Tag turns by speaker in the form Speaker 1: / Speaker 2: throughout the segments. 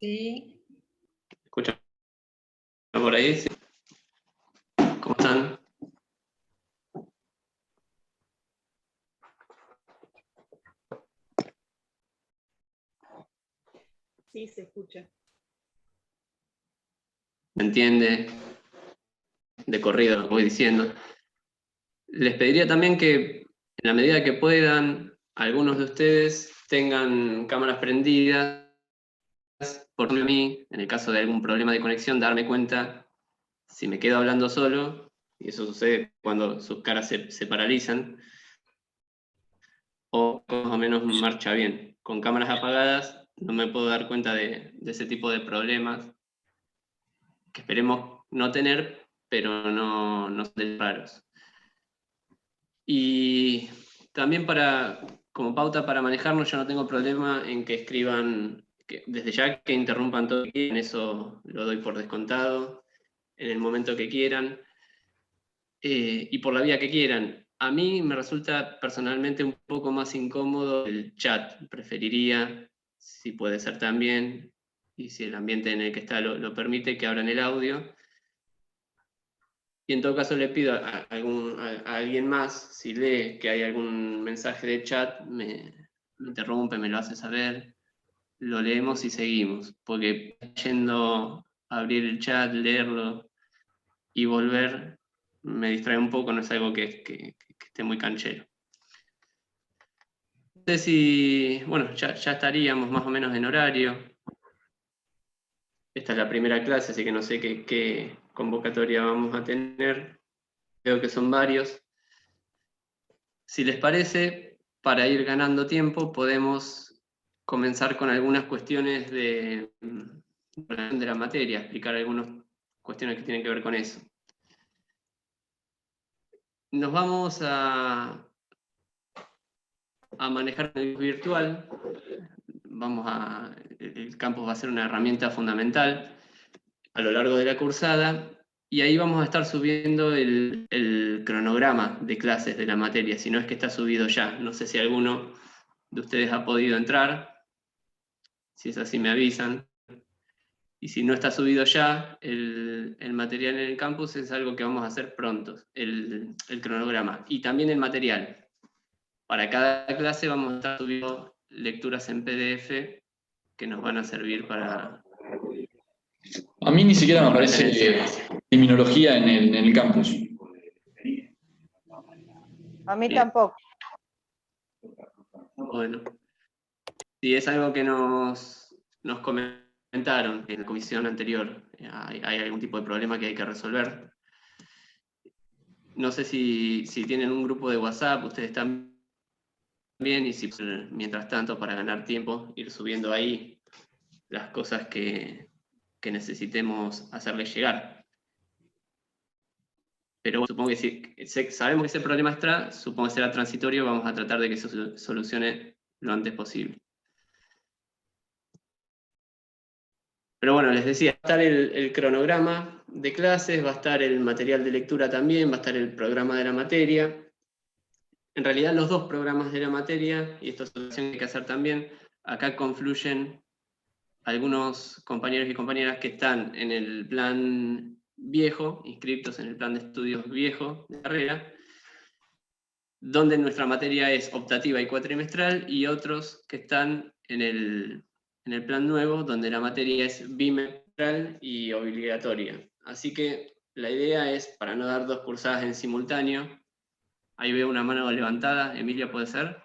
Speaker 1: Sí.
Speaker 2: ¿Escuchan por ahí? Sí. ¿Cómo están?
Speaker 1: Sí, se escucha.
Speaker 2: ¿Me entiende? De corrido, lo voy diciendo. Les pediría también que, en la medida que puedan, algunos de ustedes tengan cámaras prendidas, por mí, en el caso de algún problema de conexión, darme cuenta si me quedo hablando solo, y eso sucede cuando sus caras se paralizan, o más o menos marcha bien. Con cámaras apagadas no me puedo dar cuenta de ese tipo de problemas, que esperemos no tener, pero no son raros. Y también como pauta para manejarnos, yo no tengo problema en que escriban, desde ya que interrumpan todo lo que quieran, eso lo doy por descontado, en el momento que quieran, y por la vía que quieran. A mí me resulta personalmente un poco más incómodo el chat, preferiría, si puede ser también, y si el ambiente en el que está lo permite, que abran el audio. Y en todo caso le pido a alguien más, si lee que hay algún mensaje de chat, me interrumpe, me lo hace saber, lo leemos y seguimos, porque yendo a abrir el chat, leerlo y volver, me distrae un poco, no es algo que esté muy canchero. No sé si, bueno, ya estaríamos más o menos en horario. Esta es la primera clase, así que no sé qué convocatoria vamos a tener. Creo que son varios. Si les parece, para ir ganando tiempo, podemos comenzar con algunas cuestiones de la materia, explicar algunas cuestiones que tienen que ver con eso. Nos vamos a manejar el virtual. El campus va a ser una herramienta fundamental a lo largo de la cursada, y ahí vamos a estar subiendo el cronograma de clases de la materia, si no es que está subido ya. No sé si alguno de ustedes ha podido entrar. Si es así me avisan. Y si no está subido ya, el material en el campus es algo que vamos a hacer pronto, el cronograma. Y también el material. Para cada clase vamos a estar subiendo lecturas en PDF que nos van a servir para...
Speaker 3: A mí ni siquiera me aparece terminología en el campus.
Speaker 4: A mí
Speaker 2: Bien.
Speaker 4: tampoco.
Speaker 2: Bueno, si es algo que nos comentaron en la comisión anterior, hay algún tipo de problema que hay que resolver. No sé si tienen un grupo de WhatsApp, ustedes también, y si mientras tanto, para ganar tiempo, ir subiendo ahí las cosas que necesitemos hacerles llegar. Pero supongo que si sabemos que ese problema está, supongo que será transitorio, vamos a tratar de que se solucione lo antes posible. Pero bueno, les decía, va a estar el cronograma de clases, va a estar el material de lectura también, va a estar el programa de la materia. En realidad los dos programas de la materia, y esto es una solución que hay que hacer también, acá confluyen algunos compañeros y compañeras que están en el plan viejo, inscriptos en el plan de estudios viejo de carrera, donde nuestra materia es optativa y cuatrimestral, y otros que están en el plan nuevo, donde la materia es bimestral y obligatoria. Así que la idea es, para no dar dos cursadas en simultáneo, ahí veo una mano levantada. Emilia, ¿puede ser?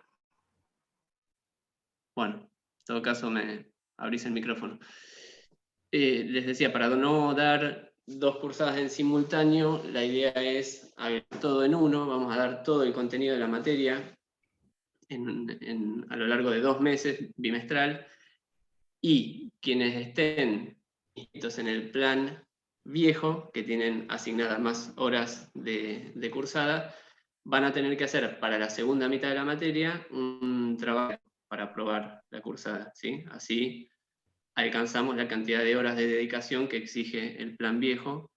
Speaker 2: Bueno, en todo caso me abrís el micrófono. Les decía, para no dar dos cursadas en simultáneo, la idea es agregar todo en uno. Vamos a dar todo el contenido de la materia a lo largo de 2 meses, bimestral, y quienes estén inscritos en el plan viejo, que tienen asignadas más horas de cursada, van a tener que hacer para la segunda mitad de la materia un trabajo para aprobar la cursada, ¿sí? Así alcanzamos la cantidad de horas de dedicación que exige el plan viejo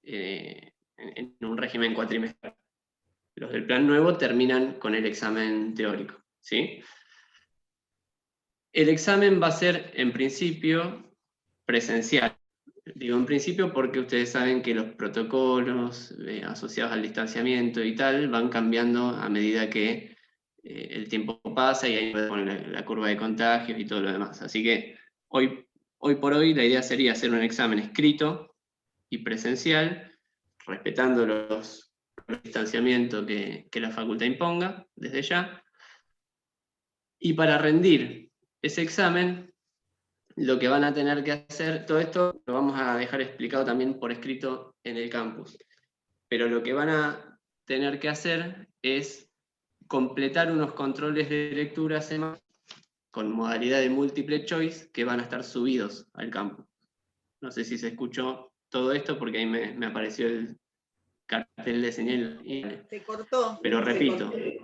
Speaker 2: en un régimen cuatrimestral. Los del plan nuevo terminan con el examen teórico, ¿sí? El examen va a ser, en principio, presencial. Digo en principio porque ustedes saben que los protocolos asociados al distanciamiento y tal van cambiando a medida que el tiempo pasa y ahí con la curva de contagios y todo lo demás. Así que hoy por hoy la idea sería hacer un examen escrito y presencial, respetando los distanciamientos que la facultad imponga desde ya. Y para rendir ese examen, lo que van a tener que hacer, todo esto lo vamos a dejar explicado también por escrito en el campus, pero lo que van a tener que hacer es completar unos controles de lectura con modalidad de múltiple choice que van a estar subidos al campus. No sé si se escuchó todo esto porque ahí me apareció el cartel de señal.
Speaker 1: Se cortó.
Speaker 2: Pero repito.
Speaker 1: Se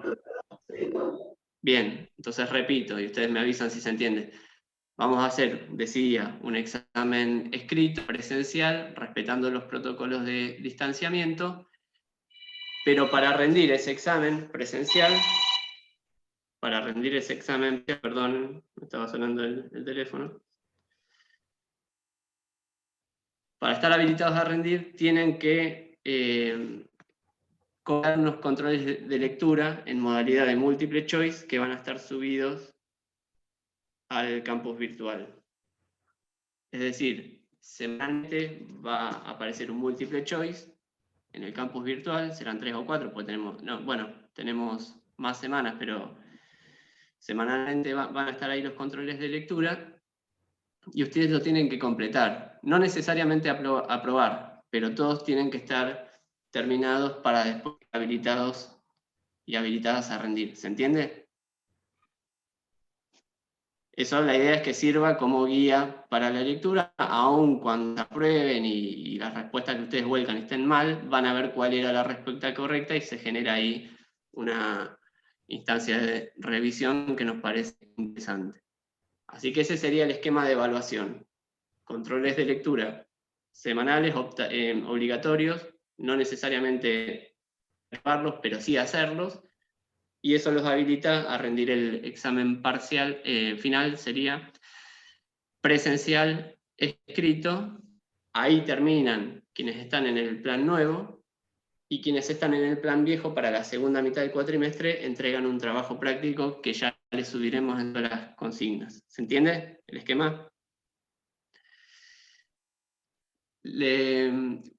Speaker 1: cortó.
Speaker 2: Bien, entonces repito y ustedes me avisan si se entiende. Vamos a hacer, decía, un examen escrito, presencial, respetando los protocolos de distanciamiento, pero para rendir ese examen presencial, perdón, me estaba sonando el teléfono, para estar habilitados a rendir tienen que cobrar unos controles de lectura en modalidad de múltiple choice que van a estar subidos al campus virtual. Es decir, semanalmente va a aparecer un múltiple choice en el campus virtual, serán 3 o 4, porque tenemos más semanas, pero semanalmente van a estar ahí los controles de lectura y ustedes lo tienen que completar. No necesariamente aprobar, pero todos tienen que estar terminados para después habilitados y habilitadas a rendir. ¿Se entiende? Eso, la idea es que sirva como guía para la lectura, aun cuando aprueben y las respuestas que ustedes vuelcan estén mal, van a ver cuál era la respuesta correcta y se genera ahí una instancia de revisión que nos parece interesante. Así que ese sería el esquema de evaluación. Controles de lectura semanales, obligatorios, no necesariamente llevarlos, pero sí hacerlos, y eso los habilita a rendir el examen parcial, final sería presencial escrito. Ahí terminan quienes están en el plan nuevo, y quienes están en el plan viejo para la segunda mitad del cuatrimestre entregan un trabajo práctico que ya les subiremos en todas las consignas. ¿Se entiende el esquema?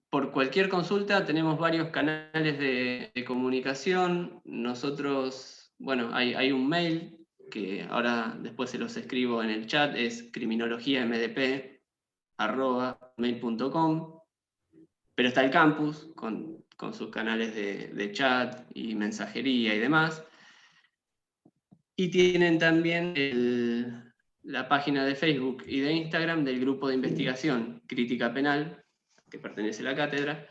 Speaker 2: Por cualquier consulta tenemos varios canales de comunicación. Nosotros, bueno, hay un mail que ahora después se los escribo en el chat, es criminologiamdp@mail.com, pero está el campus con sus canales de chat y mensajería y demás. Y tienen también la página de Facebook y de Instagram del grupo de investigación Crítica Penal, que pertenece a la cátedra,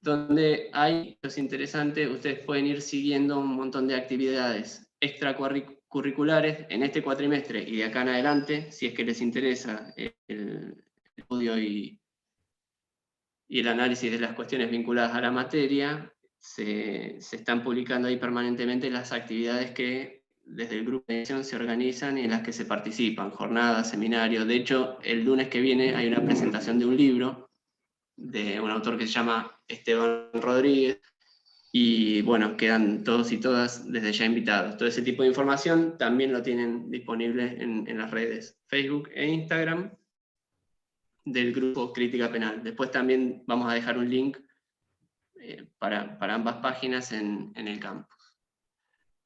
Speaker 2: donde hay, es interesante, ustedes pueden ir siguiendo un montón de actividades extracurriculares en este cuatrimestre y de acá en adelante, si es que les interesa el estudio y el análisis de las cuestiones vinculadas a la materia. Se están publicando ahí permanentemente las actividades que desde el grupo de edición se organizan y en las que se participan, jornadas, seminarios. De hecho, el lunes que viene hay una presentación de un libro de un autor que se llama Esteban Rodríguez, y bueno, quedan todos y todas desde ya invitados. Todo ese tipo de información también lo tienen disponible en las redes Facebook e Instagram del grupo Crítica Penal. Después también vamos a dejar un link para ambas páginas en el campus.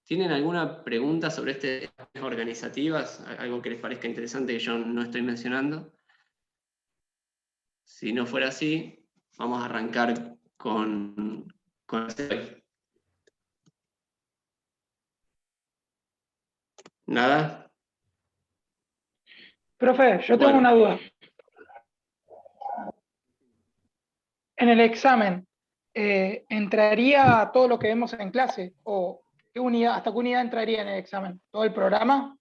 Speaker 2: ¿Tienen alguna pregunta sobre estas organizativas? ¿Algo que les parezca interesante que yo no estoy mencionando? Si no fuera así, vamos a arrancar con ¿Nada?
Speaker 4: Profe, yo tengo una duda. En el examen, ¿entraría todo lo que vemos en clase? ¿O hasta qué unidad entraría en el examen? ¿Todo el programa?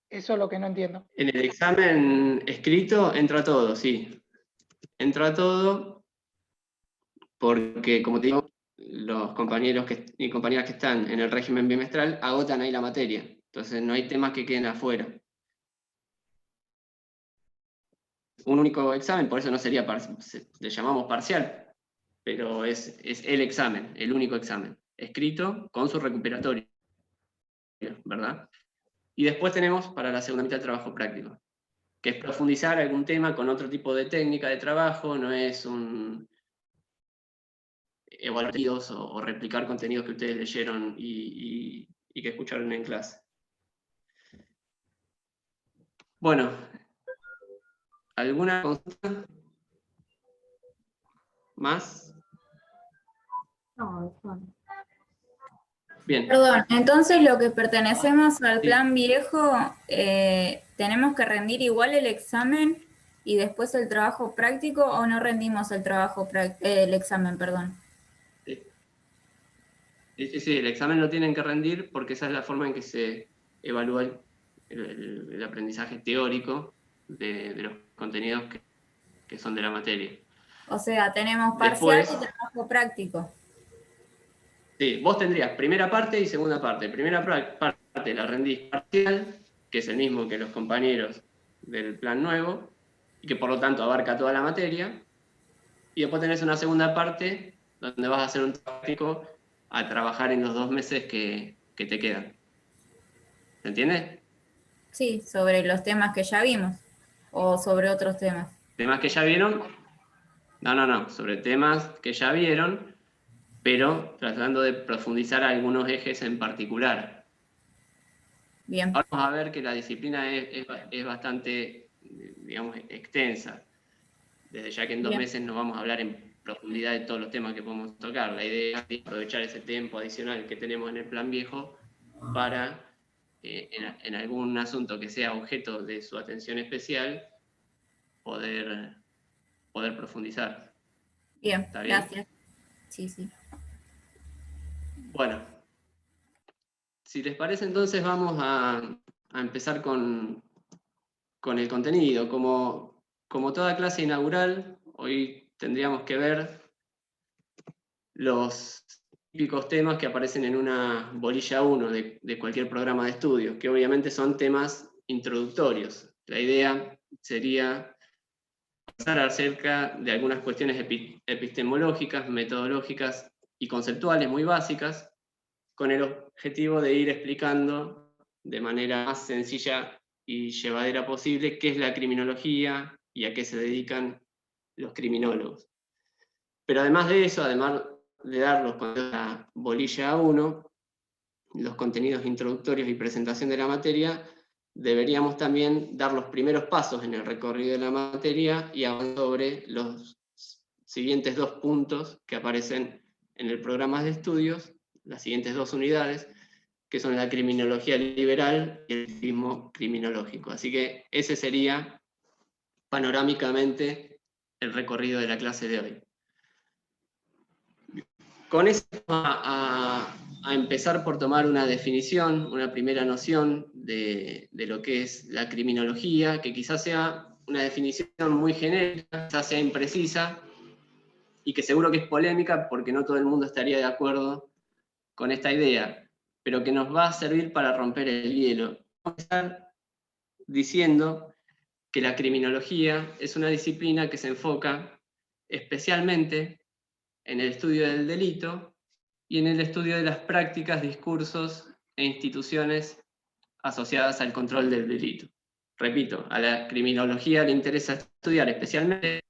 Speaker 4: Eso es lo que no entiendo.
Speaker 2: En el examen escrito entra todo, sí. Entra todo porque, como te digo, los compañeros y compañeras que están en el régimen bimestral agotan ahí la materia. Entonces no hay temas que queden afuera. un único examen, por eso no sería, le llamamos parcial, pero es el examen, el único examen, escrito con su recuperatorio, ¿verdad? Y después tenemos para la segunda mitad el trabajo práctico, que es profundizar algún tema con otro tipo de técnica de trabajo, no es un evaluar o replicar contenidos que ustedes leyeron y que escucharon en clase. Bueno, ¿alguna consulta más?
Speaker 5: No, no.
Speaker 2: Bien.
Speaker 5: Perdón, entonces lo que pertenecemos al
Speaker 2: Sí.
Speaker 5: plan viejo, ¿tenemos que rendir igual el examen y después el trabajo práctico o no rendimos el examen, perdón?
Speaker 2: Sí, el examen lo tienen que rendir porque esa es la forma en que se evalúa el aprendizaje teórico de los contenidos que son de la materia.
Speaker 5: O sea, tenemos parcial
Speaker 2: Después,
Speaker 5: y trabajo práctico.
Speaker 2: sí, vos tendrías primera parte y segunda parte. Primera parte la rendís parcial, que es el mismo que los compañeros del plan nuevo, y que por lo tanto abarca toda la materia. Y después tenés una segunda parte donde vas a hacer un práctico a trabajar en los 2 meses que te quedan. ¿Se entiende?
Speaker 5: Sí, sobre los temas que ya vimos o sobre otros temas.
Speaker 2: ¿Temas que ya vieron? No, sobre temas que ya vieron, pero tratando de profundizar algunos ejes en particular.
Speaker 5: Bien,
Speaker 2: Ahora vamos a ver que la disciplina es bastante, digamos, extensa, desde ya que en 2
Speaker 5: Bien.
Speaker 2: meses no vamos a hablar en profundidad de todos los temas que podemos tocar. La idea es aprovechar ese tiempo adicional que tenemos en el plan viejo para, en algún asunto que sea objeto de su atención especial, poder profundizar.
Speaker 5: bien,
Speaker 2: ¿Está bien?
Speaker 5: gracias. Sí, sí.
Speaker 2: Bueno, si les parece entonces vamos a empezar con el contenido. Como toda clase inaugural, hoy tendríamos que ver los típicos temas que aparecen en una bolilla 1 de cualquier programa de estudio, que obviamente son temas introductorios. La idea sería pasar acerca de algunas cuestiones epistemológicas, metodológicas y conceptuales muy básicas, con el objetivo de ir explicando de manera más sencilla y llevadera posible qué es la criminología y a qué se dedican los criminólogos. Pero además de eso, además de dar los contenidos de la bolilla 1, los contenidos introductorios y presentación de la materia, deberíamos también dar los primeros pasos en el recorrido de la materia y avanzar sobre los siguientes 2 puntos que aparecen en el programa de estudios, las siguientes 2 unidades, que son la criminología liberal y el activismo criminológico. Así que ese sería panorámicamente el recorrido de la clase de hoy. Con eso vamos a empezar por tomar una definición, una primera noción de lo que es la criminología, que quizás sea una definición muy genérica, quizás sea imprecisa, y que seguro que es polémica porque no todo el mundo estaría de acuerdo con esta idea, pero que nos va a servir para romper el hielo. Vamos a empezar diciendo que la criminología es una disciplina que se enfoca especialmente en el estudio del delito y en el estudio de las prácticas, discursos e instituciones asociadas al control del delito. Repito, a la criminología le interesa estudiar especialmente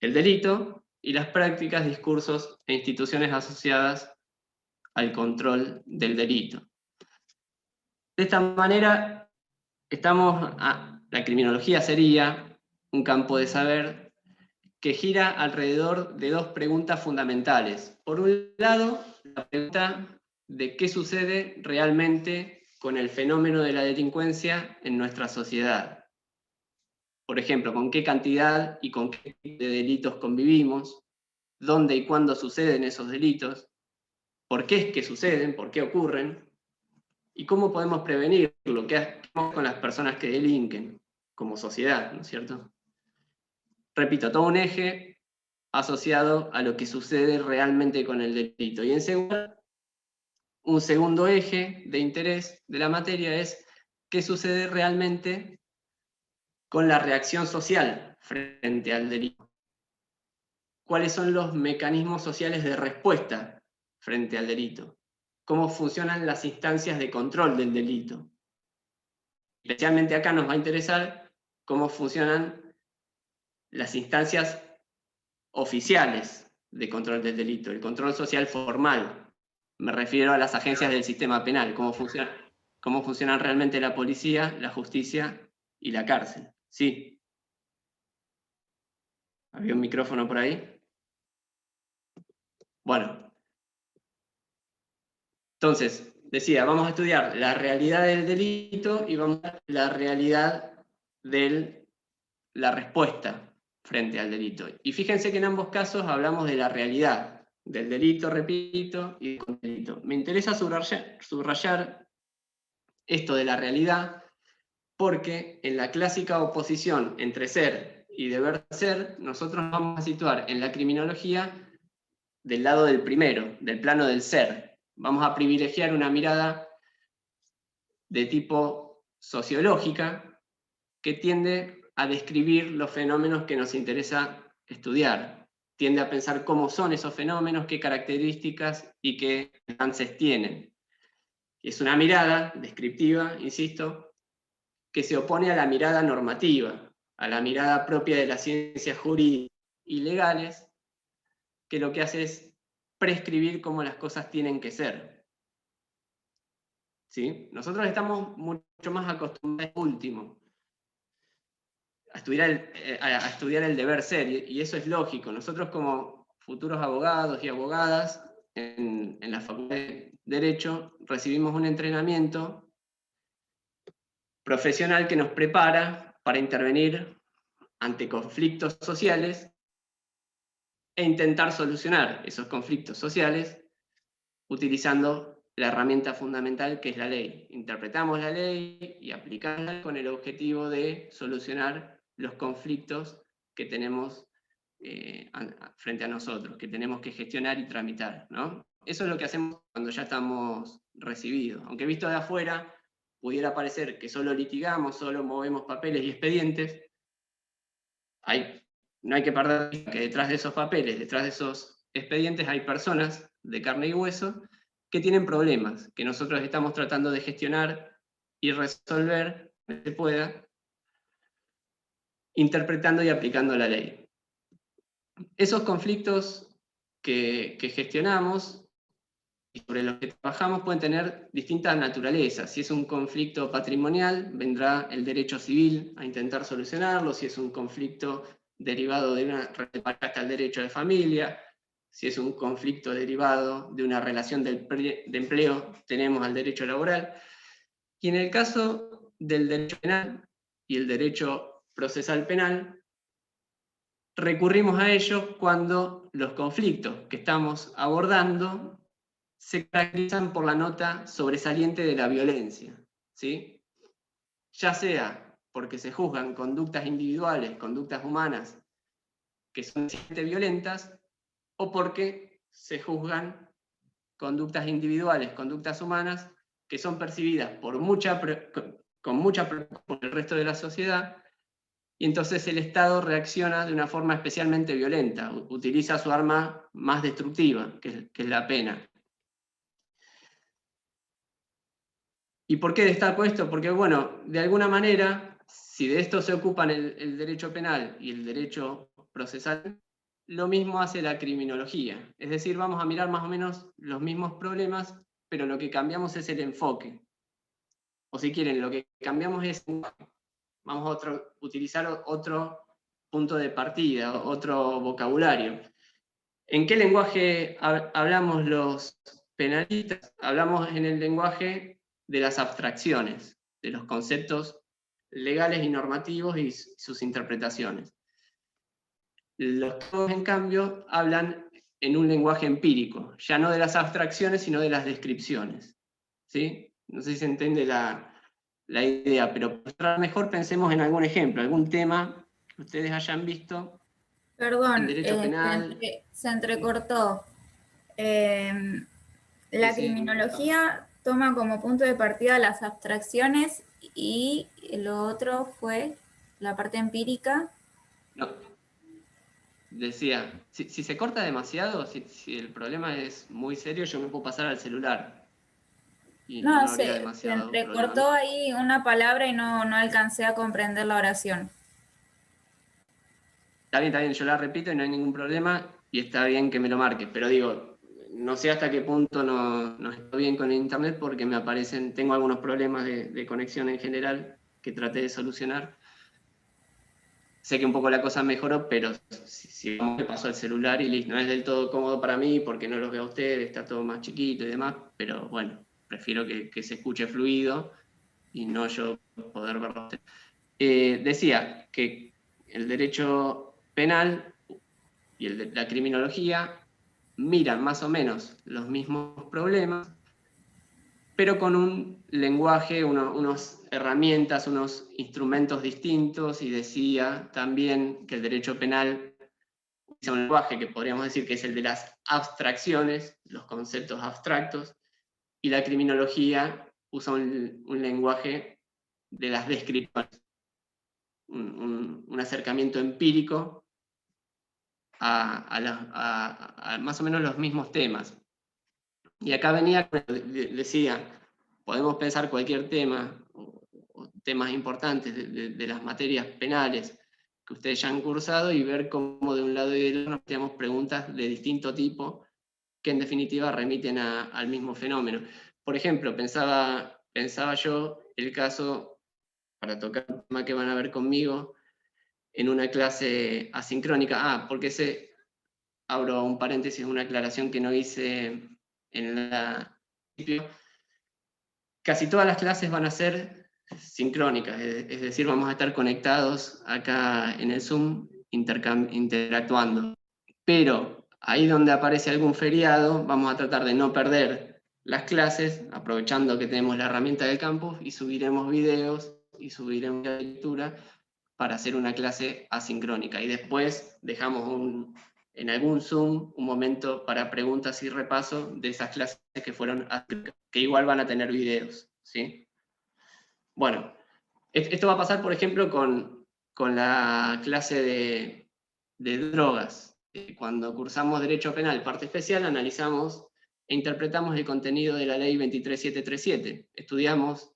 Speaker 2: el delito y las prácticas, discursos e instituciones asociadas al control del delito. De esta manera, la criminología sería un campo de saber que gira alrededor de 2 preguntas fundamentales. Por un lado, la pregunta de qué sucede realmente con el fenómeno de la delincuencia en nuestra sociedad. Por ejemplo, con qué cantidad y con qué tipo de delitos convivimos, dónde y cuándo suceden esos delitos, por qué es que suceden, por qué ocurren, y cómo podemos prevenirlo, qué hacemos con las personas que delinquen como sociedad, ¿no es cierto? Repito, todo un eje asociado a lo que sucede realmente con el delito. Y en segundo, un segundo eje de interés de la materia es qué sucede realmente con la reacción social frente al delito. ¿Cuáles son los mecanismos sociales de respuesta frente al delito? ¿Cómo funcionan las instancias de control del delito? Especialmente acá nos va a interesar cómo funcionan las instancias oficiales de control del delito, el control social formal. Me refiero a las agencias del sistema penal, cómo funcionan realmente la policía, la justicia y la cárcel. Sí. ¿Había un micrófono por ahí? Bueno. Entonces, decía, vamos a estudiar la realidad del delito y vamos a ver la realidad de la respuesta frente al delito. Y fíjense que en ambos casos hablamos de la realidad, del delito, repito, y del delito. Me interesa subrayar esto de la realidad porque en la clásica oposición entre ser y deber ser, nosotros nos vamos a situar en la criminología del lado del primero, del plano del ser. Vamos a privilegiar una mirada de tipo sociológica que tiende a describir los fenómenos que nos interesa estudiar. Tiende a pensar cómo son esos fenómenos, qué características y qué alcances tienen. Es una mirada descriptiva, insisto, que se opone a la mirada normativa, a la mirada propia de las ciencias jurídicas y legales, que lo que hace es prescribir cómo las cosas tienen que ser. ¿Sí? Nosotros estamos mucho más acostumbrados a último, a estudiar el deber ser, y eso es lógico. Nosotros como futuros abogados y abogadas en la Facultad de Derecho recibimos un entrenamiento profesional que nos prepara para intervenir ante conflictos sociales e intentar solucionar esos conflictos sociales utilizando la herramienta fundamental que es la ley. Interpretamos la ley y aplicamos con el objetivo de solucionar los conflictos que tenemos frente a nosotros, que tenemos que gestionar y tramitar, ¿no? Eso es lo que hacemos cuando ya estamos recibidos. Aunque visto de afuera pudiera parecer que solo litigamos, solo movemos papeles y expedientes, no hay que perder de vista que detrás de esos papeles, detrás de esos expedientes hay personas de carne y hueso que tienen problemas, que nosotros estamos tratando de gestionar y resolver, que se pueda, interpretando y aplicando la ley. Esos conflictos que gestionamos y sobre los que trabajamos pueden tener distintas naturalezas. Si es un conflicto patrimonial, vendrá el derecho civil a intentar solucionarlo. Si es un conflicto derivado de una relación, hasta el derecho de familia. Si es un conflicto derivado de una relación de empleo, tenemos al derecho laboral. Y en el caso del derecho penal y el derecho procesal penal, recurrimos a ellos cuando los conflictos que estamos abordando se caracterizan por la nota sobresaliente de la violencia, ¿sí? Ya sea porque se juzgan conductas individuales, conductas humanas, que son violentas, o porque se juzgan conductas individuales, conductas humanas, que son percibidas con mucha preocupación por el resto de la sociedad, y entonces el Estado reacciona de una forma especialmente violenta, utiliza su arma más destructiva, que es la pena. ¿Y por qué destaco esto? Porque, bueno, de alguna manera, si de esto se ocupan el derecho penal y el derecho procesal, lo mismo hace la criminología. Es decir, vamos a mirar más o menos los mismos problemas, pero lo que cambiamos es el enfoque. O si quieren, lo que cambiamos es, vamos a utilizar otro punto de partida, otro vocabulario. ¿En qué lenguaje hablamos los penalistas? Hablamos en el lenguaje de las abstracciones, de los conceptos legales y normativos y sus interpretaciones. Los todos, en cambio, hablan en un lenguaje empírico, ya no de las abstracciones, sino de las descripciones. ¿Sí? No sé si se entiende la idea, pero para mejor pensemos en algún ejemplo, algún tema que ustedes hayan visto.
Speaker 5: Perdón,
Speaker 2: en derecho penal.
Speaker 5: se entrecortó. La
Speaker 2: Sí.
Speaker 5: criminología toma como punto de partida las abstracciones y lo otro fue... la parte empírica.
Speaker 2: No. Decía, si se corta demasiado, si el problema es muy serio, yo me puedo pasar al celular. Y no
Speaker 5: No,
Speaker 2: habría
Speaker 5: se
Speaker 2: demasiado problema.
Speaker 5: entrecortó ahí una palabra y no alcancé a comprender la oración.
Speaker 2: Está bien, yo la repito y no hay ningún problema, y está bien que me lo marques, pero digo, no sé hasta qué punto no estoy bien con el internet porque me aparecen, tengo algunos problemas de conexión en general que traté de solucionar. Sé que un poco la cosa mejoró, pero si me pasó el celular y listo, no es del todo cómodo para mí porque no los veo a ustedes, está todo más chiquito y demás, pero bueno, prefiero que se escuche fluido y no yo poder verlo a ustedes. Decía que el derecho penal y el de la criminología miran más o menos los mismos problemas, pero con un lenguaje, unas herramientas, unos instrumentos distintos, y decía también que el derecho penal utiliza un lenguaje que podríamos decir que es el de las abstracciones, los conceptos abstractos, y la criminología usa un lenguaje de las descripciones, un acercamiento empírico a más o menos los mismos temas. Y acá venía, decía, podemos pensar cualquier tema, o temas importantes de las materias penales que ustedes ya han cursado y ver cómo de un lado y del otro nos tenemos preguntas de distinto tipo que en definitiva remiten al mismo fenómeno. Por ejemplo, pensaba yo el caso, para tocar el tema que van a ver conmigo, en una clase asincrónica. Porque abro un paréntesis, una aclaración que no hice en la principio. Casi todas las clases van a ser sincrónicas, es decir, vamos a estar conectados acá en el Zoom, interactuando. Pero ahí donde aparece algún feriado, vamos a tratar de no perder las clases, aprovechando que tenemos la herramienta del campus, y subiremos videos y subiremos la lectura para hacer una clase asincrónica. Y después dejamos en algún Zoom un momento para preguntas y repaso de esas clases que fueron asincrónicas, que igual van a tener videos, ¿sí? Bueno, esto va a pasar, por ejemplo, con la clase de drogas. Cuando cursamos Derecho Penal, parte especial, analizamos e interpretamos el contenido de la Ley 23737. Estudiamos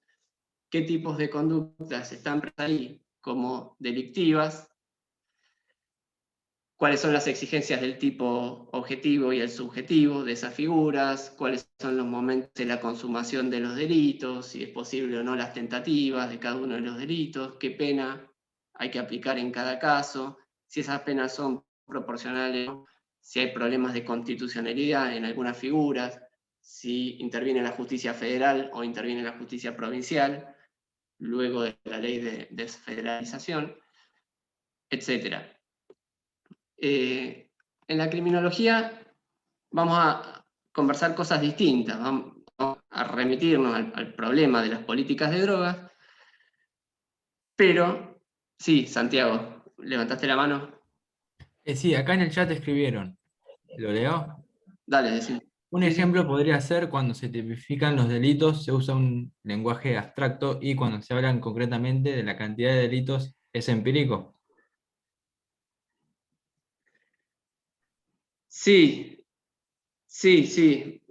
Speaker 2: qué tipos de conductas están ahí como delictivas, cuáles son las exigencias del tipo objetivo y el subjetivo de esas figuras, cuáles son los momentos de la consumación de los delitos, si es posible o no las tentativas de cada uno de los delitos, qué pena hay que aplicar en cada caso, si esas penas son proporcionales, si hay problemas de constitucionalidad en algunas figuras, si interviene la justicia federal o interviene la justicia provincial, luego de la ley de desfederalización, etc. En la criminología vamos a conversar cosas distintas, vamos a remitirnos al problema de las políticas de drogas, pero, sí, Santiago, ¿levantaste la mano?
Speaker 6: Sí, acá en el chat escribieron. ¿Lo leo?
Speaker 2: Dale, decí.
Speaker 6: Un
Speaker 2: Sí, sí.
Speaker 6: ejemplo podría ser cuando se tipifican los delitos, se usa un lenguaje abstracto, y cuando se hablan concretamente de la cantidad de delitos, ¿es empírico?
Speaker 2: Sí, sí.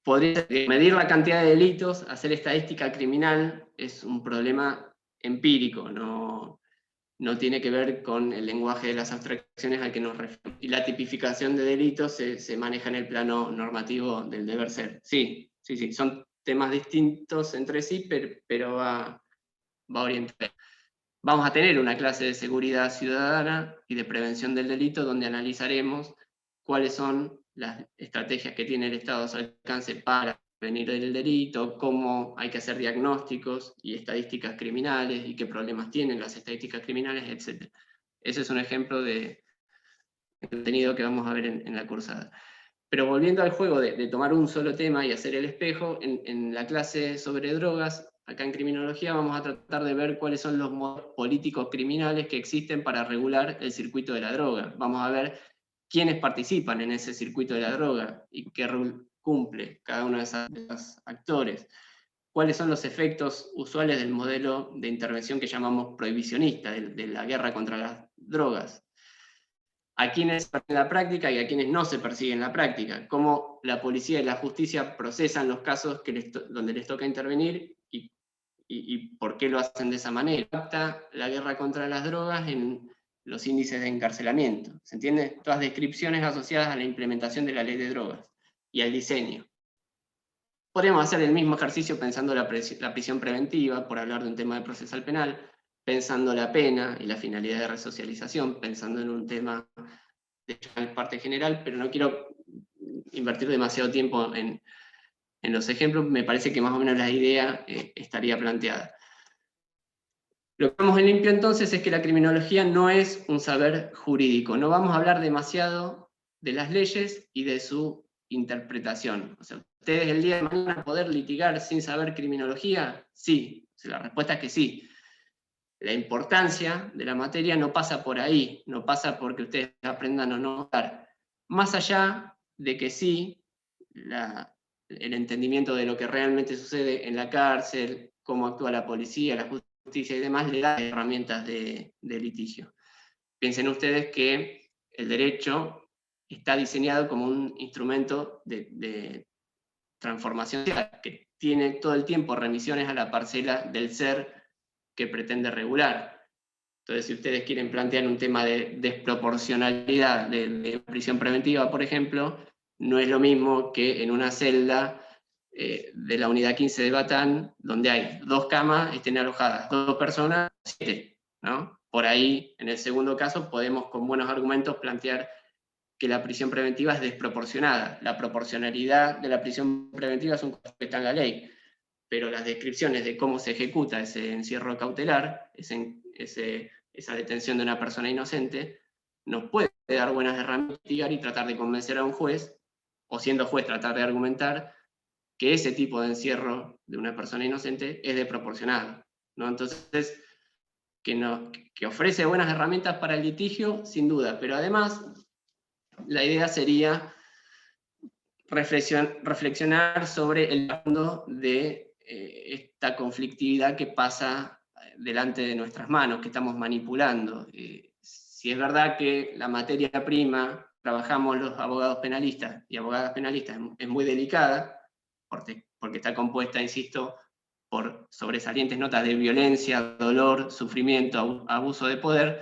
Speaker 2: Podría medir la cantidad de delitos, hacer estadística criminal, es un problema empírico, no tiene que ver con el lenguaje de las abstracciones al que nos referimos. Y la tipificación de delitos se maneja en el plano normativo del deber ser. Sí, son temas distintos entre sí, pero va orientado. Vamos a tener una clase de seguridad ciudadana y de prevención del delito donde analizaremos cuáles son las estrategias que tiene el Estado a su alcance para prevenir el delito, cómo hay que hacer diagnósticos y estadísticas criminales y qué problemas tienen las estadísticas criminales, etc. Ese es un ejemplo de contenido que vamos a ver en la cursada. Pero volviendo al juego de tomar un solo tema y hacer el espejo, en la clase sobre drogas, acá en criminología vamos a tratar de ver cuáles son los modos políticos criminales que existen para regular el circuito de la droga. Vamos a ver quiénes participan en ese circuito de la droga y qué rol cumple cada uno de esos actores. cuáles son los efectos usuales del modelo de intervención que llamamos prohibicionista, de la guerra contra las drogas. A quienes se persiguen en la práctica y a quienes no se persiguen en la práctica, cómo la policía y la justicia procesan los casos donde les toca intervenir y por qué lo hacen de esa manera. Impacta la guerra contra las drogas en los índices de encarcelamiento. ¿Se entiende? Todas descripciones asociadas a la implementación de la ley de drogas y al diseño. Podríamos hacer el mismo ejercicio pensando la prisión preventiva, por hablar de un tema de procesal penal, pensando la pena y la finalidad de resocialización, pensando en un tema de parte general, pero no quiero invertir demasiado tiempo en los ejemplos, me parece que más o menos la idea estaría planteada. Lo que vemos en limpio entonces es que la criminología no es un saber jurídico, no vamos a hablar demasiado de las leyes y de su interpretación. O sea, ¿ustedes el día de mañana van a poder litigar sin saber criminología? Sí, la respuesta es que sí. La importancia de la materia no pasa por ahí, no pasa porque ustedes aprendan o no. Más allá de que sí, el entendimiento de lo que realmente sucede en la cárcel, cómo actúa la policía, la justicia y demás, le da herramientas de litigio. Piensen ustedes que el derecho está diseñado como un instrumento de transformación social, que tiene todo el tiempo remisiones a la parcela del ser que pretende regular. Entonces, si ustedes quieren plantear un tema de desproporcionalidad de prisión preventiva, por ejemplo, no es lo mismo que en una celda de la unidad 15 de Batán, donde hay 2 camas, estén alojadas 2 personas, 7, ¿no? Por ahí, en el segundo caso, podemos con buenos argumentos plantear que la prisión preventiva es desproporcionada. La proporcionalidad de la prisión preventiva es un concepto que está en la ley, pero las descripciones de cómo se ejecuta ese encierro cautelar, esa detención de una persona inocente, nos puede dar buenas herramientas para investigar y tratar de convencer a un juez, o siendo juez tratar de argumentar que ese tipo de encierro de una persona inocente es desproporcionado, ¿no? Entonces, que ofrece buenas herramientas para el litigio, sin duda, pero además la idea sería reflexionar sobre el fondo de esta conflictividad que pasa delante de nuestras manos, que estamos manipulando. Si es verdad que la materia prima, trabajamos los abogados penalistas y abogadas penalistas, es muy delicada, porque está compuesta, insisto, por sobresalientes notas de violencia, dolor, sufrimiento, abuso de poder,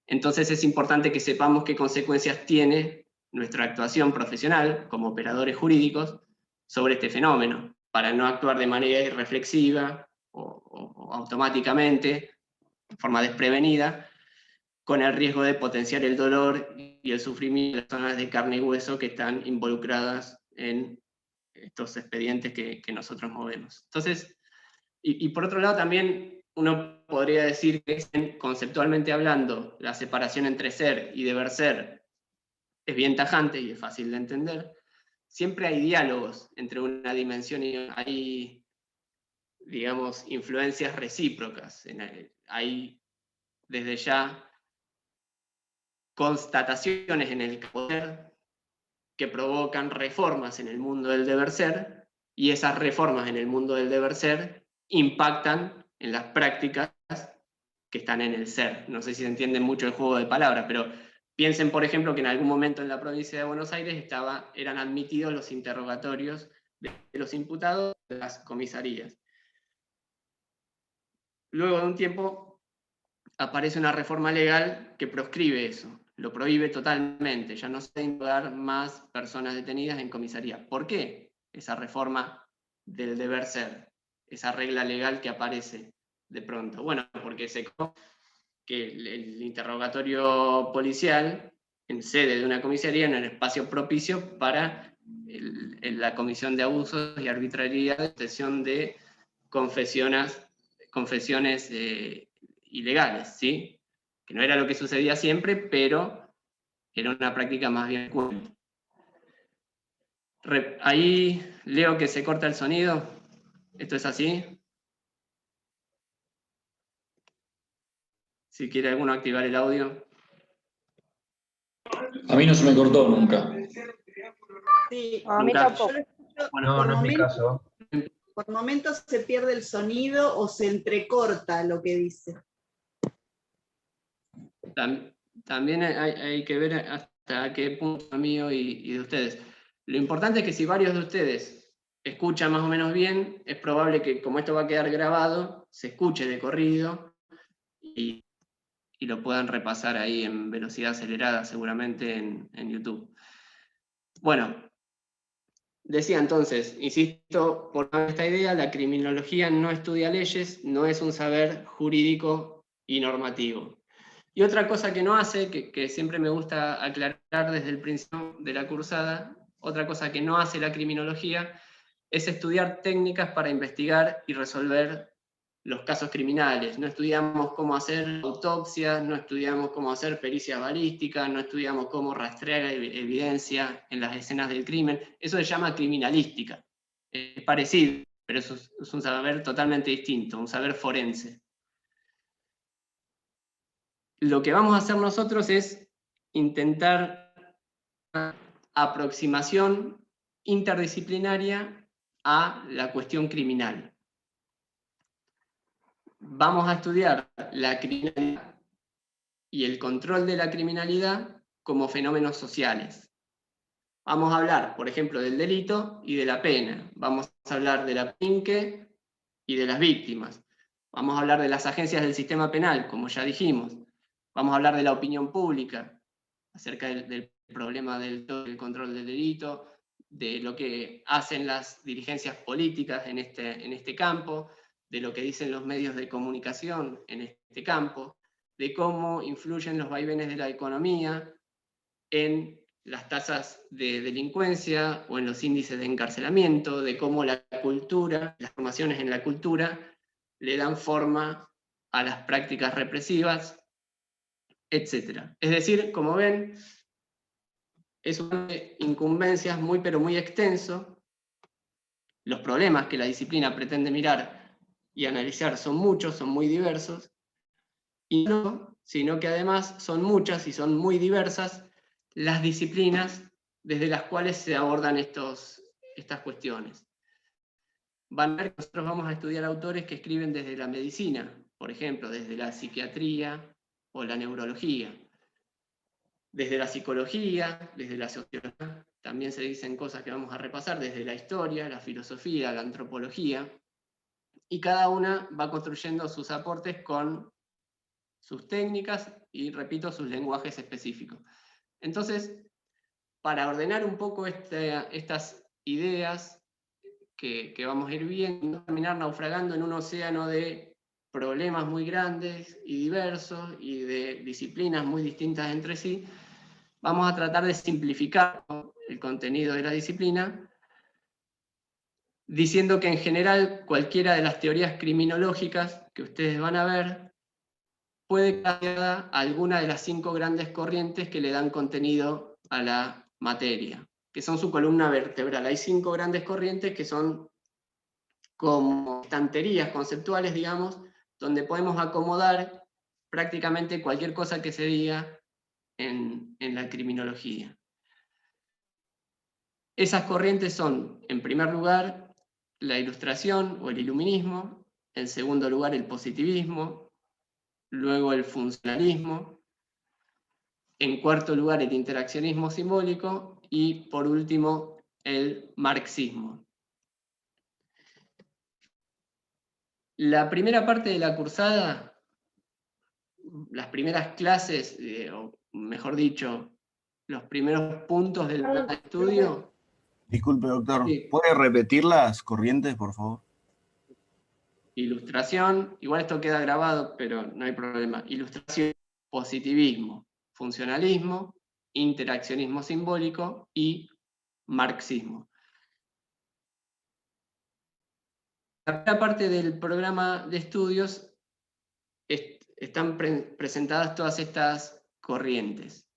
Speaker 2: entonces es importante que sepamos qué consecuencias tiene nuestra actuación profesional como operadores jurídicos sobre este fenómeno, para no actuar de manera irreflexiva o automáticamente, de forma desprevenida, con el riesgo de potenciar el dolor y el sufrimiento de las personas de carne y hueso que están involucradas en estos expedientes que nosotros movemos. Entonces, y por otro lado también uno podría decir que conceptualmente hablando, la separación entre ser y deber ser es bien tajante y es fácil de entender. Siempre hay diálogos entre una dimensión y hay, digamos, influencias recíprocas. Hay desde ya constataciones en el poder que provocan reformas en el mundo del deber ser, y esas reformas en el mundo del deber ser impactan en las prácticas que están en el ser. No sé si se entiende mucho el juego de palabras, pero piensen, por ejemplo, que en algún momento en la provincia de Buenos Aires eran admitidos los interrogatorios de los imputados de las comisarías. Luego de un tiempo aparece una reforma legal que proscribe eso, lo prohíbe totalmente, ya no se pueden interrogar más personas detenidas en comisaría. ¿Por qué esa reforma del deber ser? Esa regla legal que aparece de pronto. Bueno, porque que el interrogatorio policial en sede de una comisaría en el espacio propicio para la comisión de abusos y arbitrariedad de obtención de confesiones ilegales, ¿sí? Que no era lo que sucedía siempre, pero era una práctica más bien común. Ahí leo que se corta el sonido. ¿Esto es así? Si quiere alguno activar el audio.
Speaker 3: A mí no se me cortó nunca.
Speaker 1: Sí,
Speaker 7: A mí
Speaker 2: Nunca.
Speaker 7: tampoco.
Speaker 2: Bueno,
Speaker 6: No, no es mi caso.
Speaker 1: Por momentos se pierde el sonido o se entrecorta lo que dice.
Speaker 2: También hay que ver hasta qué punto mío y de ustedes. Lo importante es que si varios de ustedes escuchan más o menos bien, es probable que, como esto va a quedar grabado, se escuche de corrido y lo puedan repasar ahí en velocidad acelerada, seguramente en YouTube. Bueno, decía entonces, insisto, por esta idea, la criminología no estudia leyes, no es un saber jurídico y normativo. Y otra cosa que no hace, que siempre me gusta aclarar desde el principio de la cursada, otra cosa que no hace la criminología es estudiar técnicas para investigar y resolver los casos criminales. No estudiamos cómo hacer autopsias, no estudiamos cómo hacer pericias balísticas, no estudiamos cómo rastrear evidencia en las escenas del crimen. Eso se llama criminalística. Es parecido, pero es un saber totalmente distinto, un saber forense. Lo que vamos a hacer nosotros es intentar una aproximación interdisciplinaria a la cuestión criminal. Vamos a estudiar la criminalidad y el control de la criminalidad como fenómenos sociales. Vamos a hablar, por ejemplo, del delito y de la pena. Vamos a hablar de la PINCE y de las víctimas. Vamos a hablar de las agencias del sistema penal, como ya dijimos. Vamos a hablar de la opinión pública, acerca del problema del control del delito, de lo que hacen las dirigencias políticas en este campo, de lo que dicen los medios de comunicación en este campo, de cómo influyen los vaivenes de la economía en las tasas de delincuencia o en los índices de encarcelamiento, de cómo la cultura, las formaciones en la cultura, le dan forma a las prácticas represivas, etc. Es decir, como ven, es una incumbencias muy pero muy extenso. Los problemas que la disciplina pretende mirar y analizar son muchos, son muy diversos, y no, sino que además son muchas y son muy diversas las disciplinas desde las cuales se abordan estas cuestiones. Van a ver que nosotros vamos a estudiar autores que escriben desde la medicina, por ejemplo, desde la psiquiatría o la neurología. Desde la psicología, desde la sociología, también se dicen cosas que vamos a repasar, desde la historia, la filosofía, la antropología, y cada una va construyendo sus aportes con sus técnicas y, repito, sus lenguajes específicos. Entonces, para ordenar un poco estas ideas que vamos a ir viendo, terminar naufragando en un océano de problemas muy grandes y diversos y de disciplinas muy distintas entre sí, vamos a tratar de simplificar el contenido de la disciplina, diciendo que en general cualquiera de las teorías criminológicas que ustedes van a ver puede caer a alguna de las 5 grandes corrientes que le dan contenido a la materia, que son su columna vertebral. Hay 5 grandes corrientes que son como estanterías conceptuales, digamos, donde podemos acomodar prácticamente cualquier cosa que se diga en la criminología. Esas corrientes son, en primer lugar, la ilustración o el iluminismo, en segundo lugar el positivismo, luego el funcionalismo, en cuarto lugar el interaccionismo simbólico y por último el marxismo. La primera parte de la cursada, las primeras clases, o mejor dicho, los primeros puntos del plan de estudio.
Speaker 7: Disculpe, doctor.
Speaker 2: Sí.
Speaker 7: ¿Puede repetir las corrientes, por favor?
Speaker 2: Ilustración, igual esto queda grabado, pero no hay problema. Ilustración, positivismo, funcionalismo, interaccionismo simbólico y marxismo. La primera parte del programa de estudios están presentadas todas estas corrientes.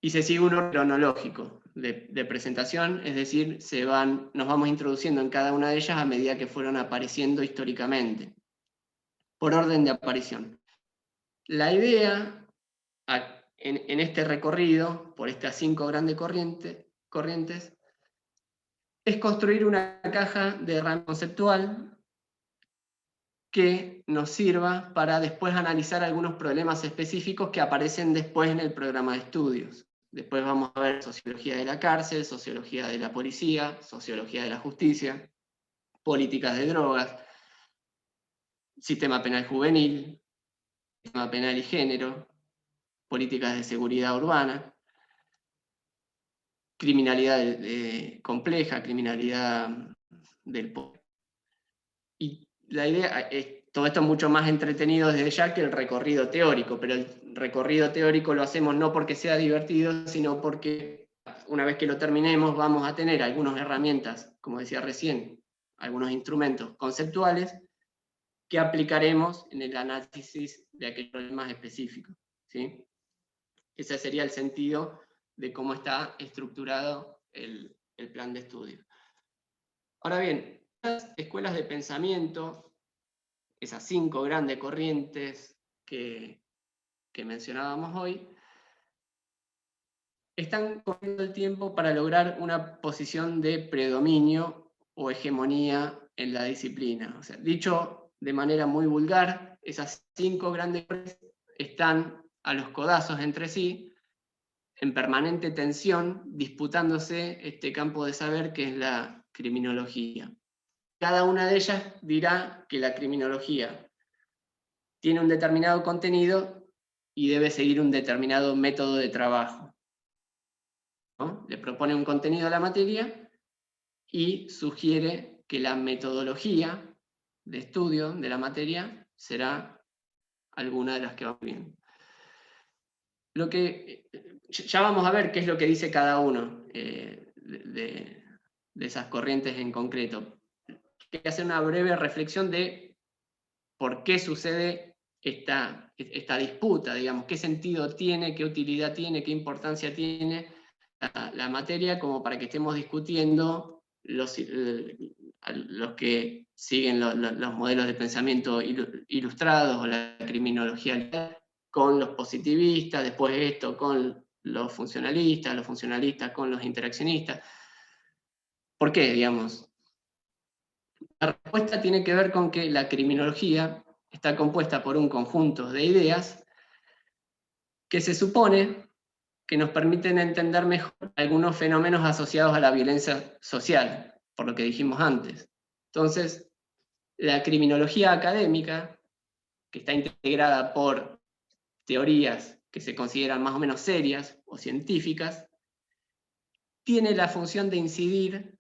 Speaker 2: Y se sigue un orden cronológico de presentación, es decir, nos vamos introduciendo en cada una de ellas a medida que fueron apareciendo históricamente, por orden de aparición. La idea, en este recorrido, por estas 5 grandes corrientes, es construir una caja de herramientas conceptual que nos sirva para después analizar algunos problemas específicos que aparecen después en el programa de estudios. Después vamos a ver sociología de la cárcel, sociología de la policía, sociología de la justicia, políticas de drogas, sistema penal juvenil, sistema penal y género, políticas de seguridad urbana, criminalidad compleja, criminalidad del poder. Y la idea es, todo esto es mucho más entretenido desde ya que el recorrido teórico, pero el recorrido teórico lo hacemos no porque sea divertido, sino porque una vez que lo terminemos vamos a tener algunas herramientas, como decía recién, algunos instrumentos conceptuales que aplicaremos en el análisis de aquellos problemas específicos, ¿sí? Ese sería el sentido de cómo está estructurado el plan de estudio. Ahora bien, las escuelas de pensamiento, esas 5 grandes corrientes que mencionábamos hoy, están corriendo el tiempo para lograr una posición de predominio o hegemonía en la disciplina. O sea, dicho de manera muy vulgar, esas 5 grandes corrientes están a los codazos entre sí, en permanente tensión, disputándose este campo de saber que es la criminología. Cada una de ellas dirá que la criminología tiene un determinado contenido y debe seguir un determinado método de trabajo, ¿no? Le propone un contenido a la materia y sugiere que la metodología de estudio de la materia será alguna de las que va bien. Ya vamos a ver qué es lo que dice cada uno de esas corrientes en concreto. Hay que hacer una breve reflexión de por qué sucede esta disputa, digamos, qué sentido tiene, qué utilidad tiene, qué importancia tiene la materia, como para que estemos discutiendo los que siguen los modelos de pensamiento ilustrados o la criminología con los positivistas, después esto con los funcionalistas con los interaccionistas. ¿Por qué, digamos? La respuesta tiene que ver con que la criminología está compuesta por un conjunto de ideas que se supone que nos permiten entender mejor algunos fenómenos asociados a la violencia social, por lo que dijimos antes. Entonces, la criminología académica, que está integrada por teorías que se consideran más o menos serias o científicas, tiene la función de incidir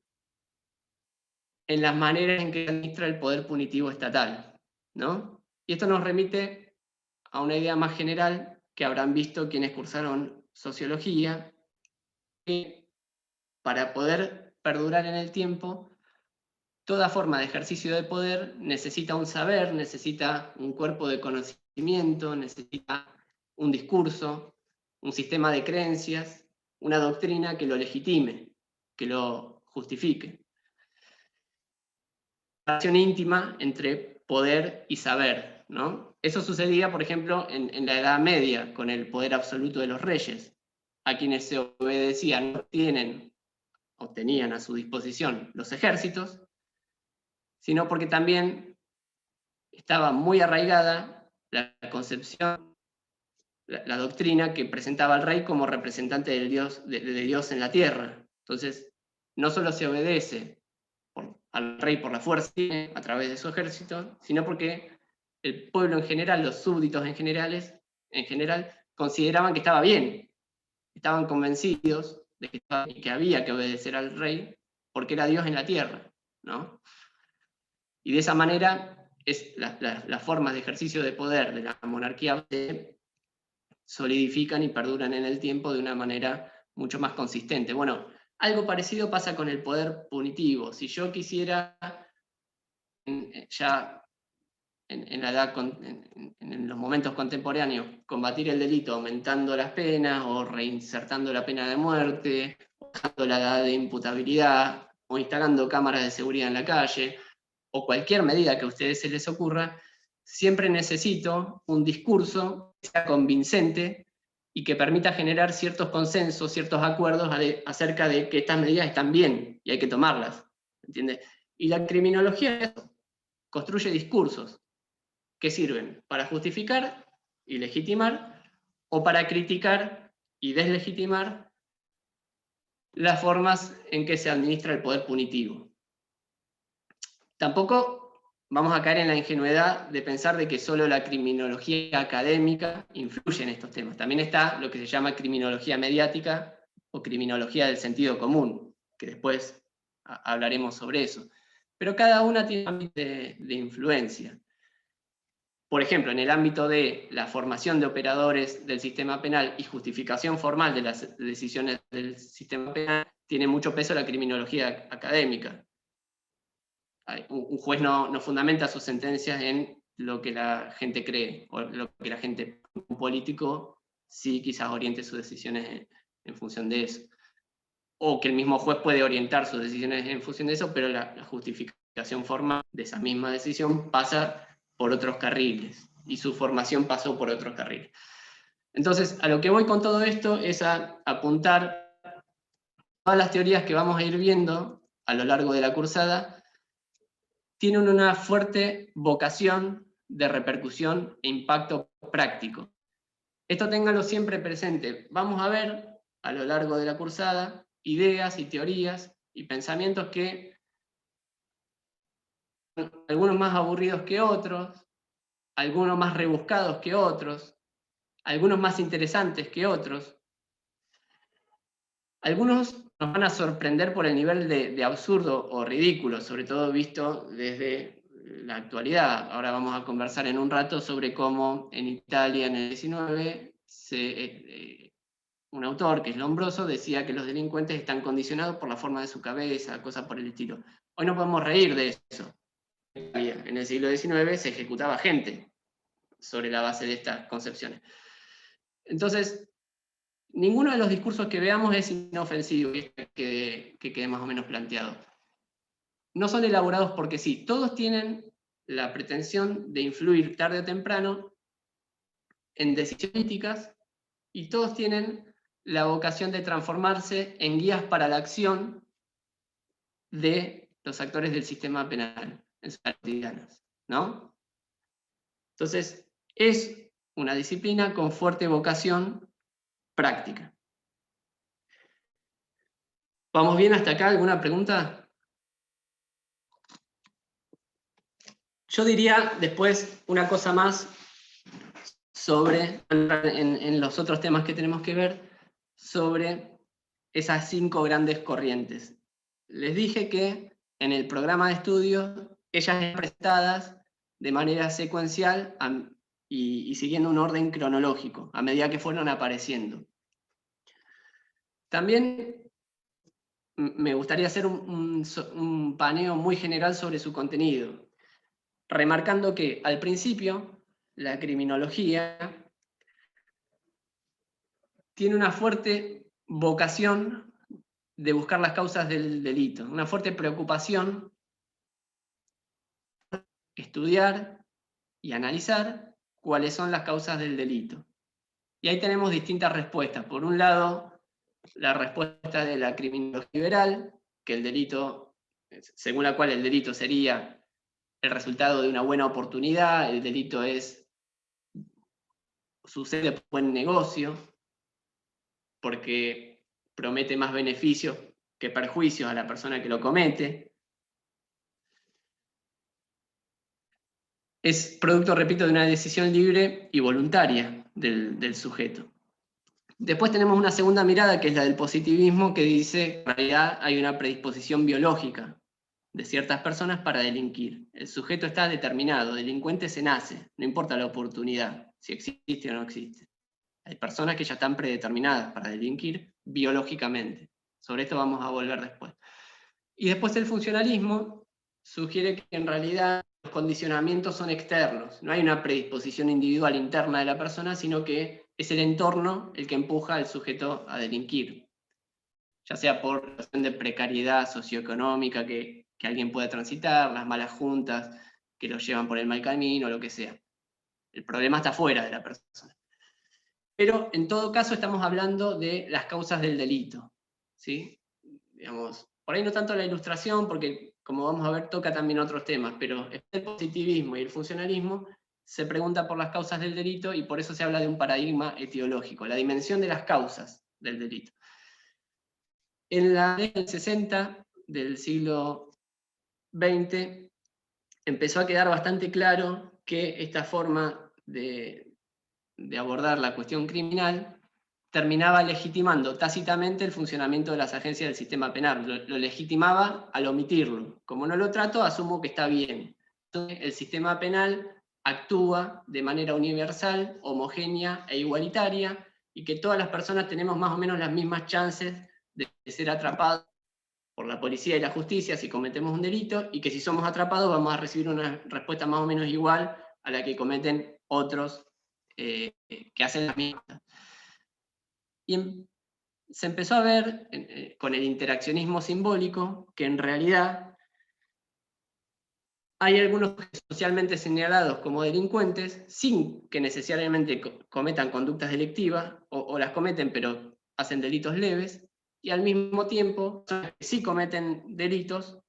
Speaker 2: en las maneras en que se administra el poder punitivo estatal, ¿no? Y esto nos remite a una idea más general que habrán visto quienes cursaron sociología, que para poder perdurar en el tiempo, toda forma de ejercicio de poder necesita un saber, necesita un cuerpo de conocimiento, necesita un discurso, un sistema de creencias, una doctrina que lo legitime, que lo justifique. Una relación íntima entre poder y saber, ¿no? Eso sucedía, por ejemplo, en la Edad Media, con el poder absoluto de los reyes, a quienes se obedecían, no tenían a su disposición los ejércitos, sino porque también estaba muy arraigada la concepción, la doctrina que presentaba al rey como representante de Dios en la tierra. Entonces, no solo se obedece al rey por la fuerza a través de su ejército, sino porque el pueblo en general, los súbditos en general, consideraban que estaba bien, estaban convencidos de que había que obedecer al rey porque era Dios en la tierra, ¿no? Y de esa manera las formas de ejercicio de poder de la monarquía se solidifican y perduran en el tiempo de una manera mucho más consistente. Bueno, algo parecido pasa con el poder punitivo. Si yo quisiera, ya en los momentos contemporáneos, combatir el delito aumentando las penas, o reinsertando la pena de muerte, o bajando la edad de imputabilidad, o instalando cámaras de seguridad en la calle, o cualquier medida que a ustedes se les ocurra, siempre necesito un discurso que sea convincente y que permita generar ciertos consensos, ciertos acuerdos acerca de que estas medidas están bien y hay que tomarlas, ¿entiendes? Y la criminología construye discursos que sirven para justificar y legitimar, o para criticar y deslegitimar las formas en que se administra el poder punitivo. Tampoco vamos a caer en la ingenuidad de pensar de que solo la criminología académica influye en estos temas. También está lo que se llama criminología mediática o criminología del sentido común, que después hablaremos sobre eso. Pero cada una tiene un ámbito de influencia. Por ejemplo, en el ámbito de la formación de operadores del sistema penal y justificación formal de las decisiones del sistema penal, tiene mucho peso la criminología académica. Un juez no fundamenta sus sentencias en lo que la gente cree, o lo que la gente, un político sí quizás oriente sus decisiones en función de eso. O que el mismo juez puede orientar sus decisiones en función de eso, pero la justificación formal de esa misma decisión pasa por otros carriles, y su formación pasó por otros carriles. Entonces, a lo que voy con todo esto es a apuntar todas las teorías que vamos a ir viendo a lo largo de la cursada, tienen una fuerte vocación de repercusión e impacto práctico. Esto ténganlo siempre presente. Vamos a ver a lo largo de la cursada ideas y teorías y pensamientos que algunos más aburridos que otros, algunos más rebuscados que otros, algunos más interesantes que otros. Algunos nos van a sorprender por el nivel de absurdo o ridículo, sobre todo visto desde la actualidad. Ahora vamos a conversar en un rato sobre cómo en Italia en el 19 un autor, que es Lombroso, decía que los delincuentes están condicionados por la forma de su cabeza, cosas por el estilo. Hoy no podemos reír de eso. En el siglo XIX se ejecutaba gente sobre la base de estas concepciones. Entonces, ninguno de los discursos que veamos es inofensivo, que quede más o menos planteado. No son elaborados porque sí, todos tienen la pretensión de influir tarde o temprano en decisiones políticas, y todos tienen la vocación de transformarse en guías para la acción de los actores del sistema penal en sus cotidianas, ¿no? Entonces, es una disciplina con fuerte vocación práctica. ¿Vamos bien hasta acá? ¿Alguna pregunta? Yo diría después una cosa más sobre, en los otros temas que tenemos que ver, sobre esas 5 grandes corrientes. Les dije que en el programa de estudio, ellas están presentadas de manera secuencial y siguiendo un orden cronológico, a medida que fueron apareciendo. También me gustaría hacer un paneo muy general sobre su contenido, remarcando que al principio la criminología tiene una fuerte vocación de buscar las causas del delito, una fuerte preocupación de estudiar y analizar cuáles son las causas del delito. Y ahí tenemos distintas respuestas. Por un lado, la respuesta de la criminología liberal, que el delito, según la cual el delito sería el resultado de una buena oportunidad, el delito sucede por buen negocio, porque promete más beneficios que perjuicios a la persona que lo comete. Es producto, repito, de una decisión libre y voluntaria del sujeto. Después tenemos una segunda mirada, que es la del positivismo, que dice que en realidad hay una predisposición biológica de ciertas personas para delinquir. El sujeto está determinado, delincuente se nace, no importa la oportunidad, si existe o no existe. Hay personas que ya están predeterminadas para delinquir biológicamente. Sobre esto vamos a volver después. Y después el funcionalismo sugiere que en realidad los condicionamientos son externos. No hay una predisposición individual interna de la persona, sino que es el entorno el que empuja al sujeto a delinquir. Ya sea por la situación de precariedad socioeconómica que alguien pueda transitar, las malas juntas que lo llevan por el mal camino, lo que sea. El problema está fuera de la persona. pero en todo caso estamos hablando de las causas del delito, ¿sí? Digamos, por ahí no tanto la ilustración, porque como vamos a ver toca también otros temas, pero el positivismo y el funcionalismo se pregunta por las causas del delito y por eso se habla de un paradigma etiológico, la dimensión de las causas del delito. En la década del 60 del siglo XX empezó a quedar bastante claro que esta forma de abordar la cuestión criminal terminaba legitimando tácitamente el funcionamiento de las agencias del sistema penal, lo legitimaba al omitirlo. Como no lo trato, asumo que está bien. Entonces, el sistema penal actúa de manera universal, homogénea e igualitaria, y que todas las personas tenemos más o menos las mismas chances de ser atrapados por la policía y la justicia si cometemos un delito, y que si somos atrapados vamos a recibir una respuesta más o menos igual a la que cometen otros que hacen las mismas. Y se empezó a ver con el interaccionismo simbólico que en realidad hay algunos socialmente señalados como delincuentes sin que necesariamente cometan conductas delictivas, o las cometen pero hacen delitos leves, y al mismo tiempo que sí cometen delitos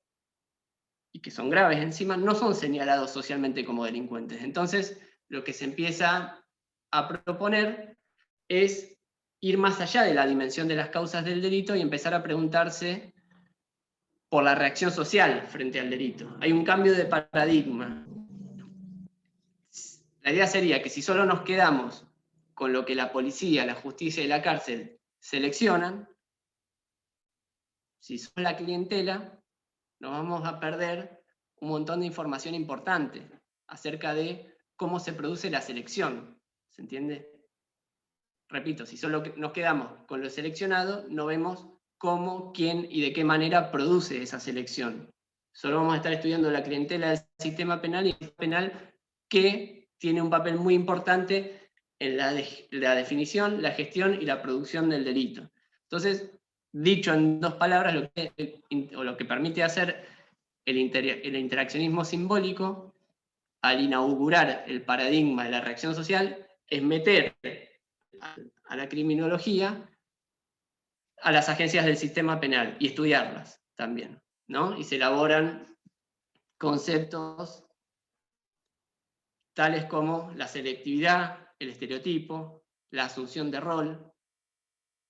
Speaker 2: y que son graves encima, no son señalados socialmente como delincuentes. Entonces, lo que se empieza a proponer es ir más allá de la dimensión de las causas del delito y empezar a preguntarse por la reacción social frente al delito. Hay un cambio de paradigma. La idea sería que si solo nos quedamos con lo que la policía, la justicia y la cárcel seleccionan, si somos la clientela, nos vamos a perder un montón de información importante acerca de cómo se produce la selección. ¿Se entiende? Repito, si solo nos quedamos con lo seleccionado, no vemos cómo, quién y de qué manera produce esa selección. Solo vamos a estar estudiando la clientela del sistema penal, y el sistema penal que tiene un papel muy importante en la definición, la gestión y la producción del delito. Entonces, dicho en dos palabras, lo que permite hacer el interaccionismo simbólico al inaugurar el paradigma de la reacción social es meter a la criminología a las agencias del sistema penal y estudiarlas también, ¿no? Y se elaboran conceptos tales como la selectividad, el estereotipo, la asunción de rol,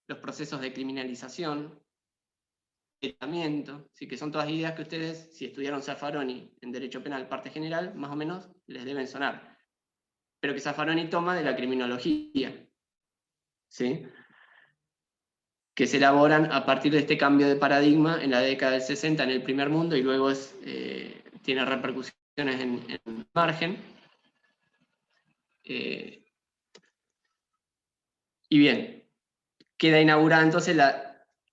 Speaker 2: los procesos de criminalización, el tratamiento, ¿sí? Que son todas ideas que ustedes, si estudiaron Zaffaroni en Derecho Penal, parte general, más o menos les deben sonar, pero que Zaffaroni toma de la criminología, ¿sí? Que se elaboran a partir de este cambio de paradigma en la década del 60 en el primer mundo, y luego tiene repercusiones en el margen. Y bien, queda inaugurada entonces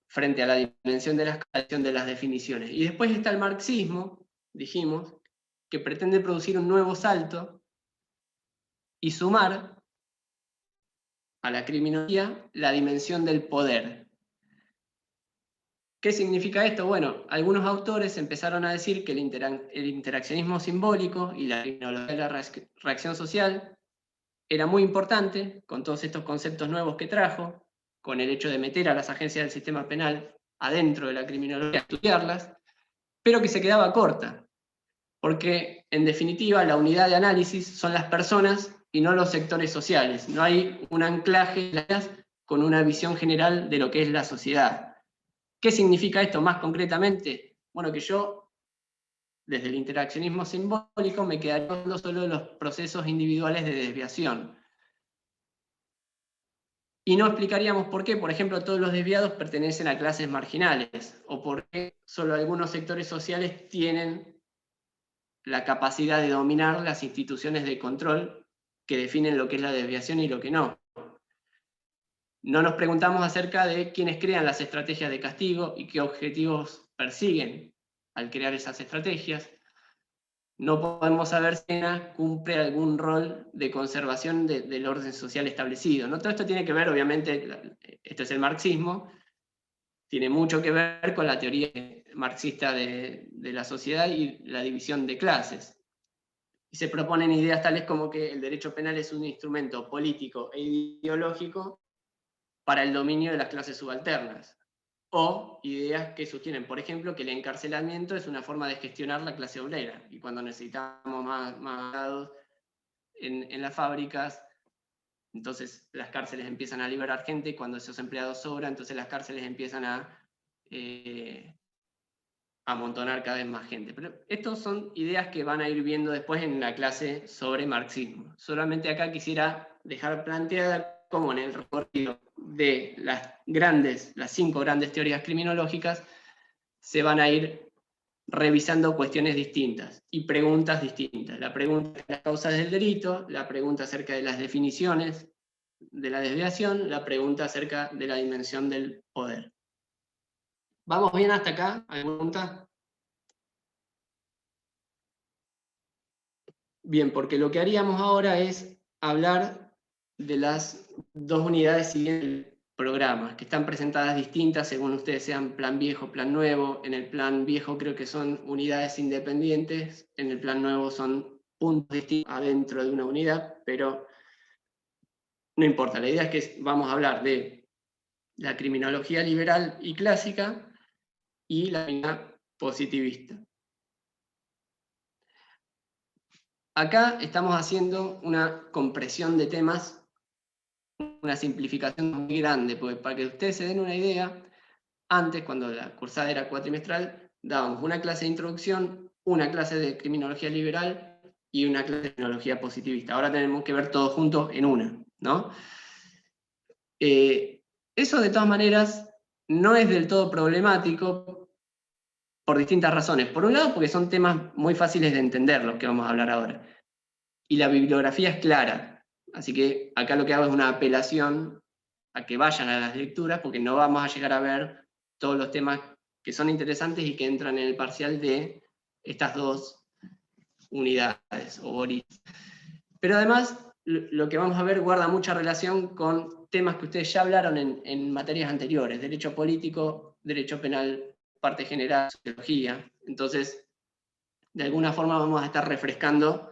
Speaker 2: frente a la dimensión de las definiciones. Y después está el marxismo, dijimos, que pretende producir un nuevo salto y sumar a la criminología la dimensión del poder. ¿Qué significa esto? Bueno, algunos autores empezaron a decir que el interaccionismo simbólico y la criminología de la reacción social era muy importante, con todos estos conceptos nuevos que trajo, con el hecho de meter a las agencias del sistema penal adentro de la criminología, estudiarlas, pero que se quedaba corta, porque en definitiva la unidad de análisis son las personas y no los sectores sociales. No hay un anclaje con una visión general de lo que es la sociedad. ¿Qué significa esto más concretamente? Bueno, que yo, desde el interaccionismo simbólico, me quedaría hablando solo de los procesos individuales de desviación. Y no explicaríamos por qué, por ejemplo, todos los desviados pertenecen a clases marginales, o por qué solo algunos sectores sociales tienen la capacidad de dominar las instituciones de control que definen lo que es la desviación y lo que no. No nos preguntamos acerca de quiénes crean las estrategias de castigo y qué objetivos persiguen al crear esas estrategias. No podemos saber si cumple algún rol de conservación del orden social establecido, ¿no? Todo esto tiene que ver, obviamente, esto es el marxismo, tiene mucho que ver con la teoría marxista de la sociedad y la división de clases. y se proponen ideas tales como que el derecho penal es un instrumento político e ideológico para el dominio de las clases subalternas. O ideas que sostienen, por ejemplo, que el encarcelamiento es una forma de gestionar la clase obrera, y cuando necesitamos más dados en las fábricas, entonces las cárceles empiezan a liberar gente, y cuando esos empleados sobran, entonces las cárceles empiezan a amontonar cada vez más gente. Pero estas son ideas que van a ir viendo después en la clase sobre marxismo. Solamente acá quisiera dejar planteada cómo en el recorrido de las 5 grandes teorías criminológicas se van a ir revisando cuestiones distintas y preguntas distintas. La pregunta de las causas del delito, la pregunta acerca de las definiciones de la desviación, la pregunta acerca de la dimensión del poder. ¿Vamos bien hasta acá? ¿Alguna pregunta? Bien, porque lo que haríamos ahora es hablar de las 2 unidades siguientes del programa, que están presentadas distintas según ustedes sean plan viejo, plan nuevo. En el plan viejo creo que son unidades independientes, en el plan nuevo son puntos distintos adentro de una unidad, pero no importa. La idea es que vamos a hablar de la criminología liberal y clásica y la unidad positivista. Acá estamos haciendo una compresión de temas, una simplificación muy grande, porque para que ustedes se den una idea, antes, cuando la cursada era cuatrimestral, dábamos una clase de introducción, una clase de criminología liberal y una clase de criminología positivista. Ahora tenemos que ver todo junto en una, ¿no? Eso de todas maneras no es del todo problemático por distintas razones. Por un lado, porque son temas muy fáciles de entender, los que vamos a hablar ahora. Y la bibliografía es clara. Así que acá lo que hago es una apelación a que vayan a las lecturas, porque no vamos a llegar a ver todos los temas que son interesantes y que entran en el parcial de estas 2 unidades o orígenes. Pero además, lo que vamos a ver guarda mucha relación con temas que ustedes ya hablaron en materias anteriores: derecho político, derecho penal, parte general, sociología. Entonces, de alguna forma vamos a estar refrescando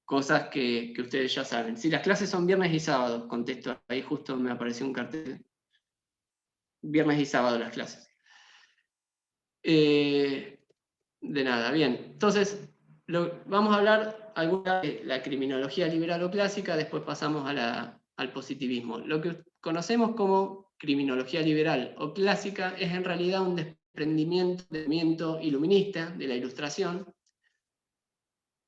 Speaker 2: cosas que ustedes ya saben. Si las clases son viernes y sábado, contesto, ahí justo me apareció un cartel. Viernes y sábado las clases. De nada, bien. Entonces, vamos a hablar alguna de la criminología liberal o clásica, después pasamos al positivismo. Lo que conocemos como criminología liberal o clásica es en realidad un desprendimiento del movimiento iluminista, de la Ilustración,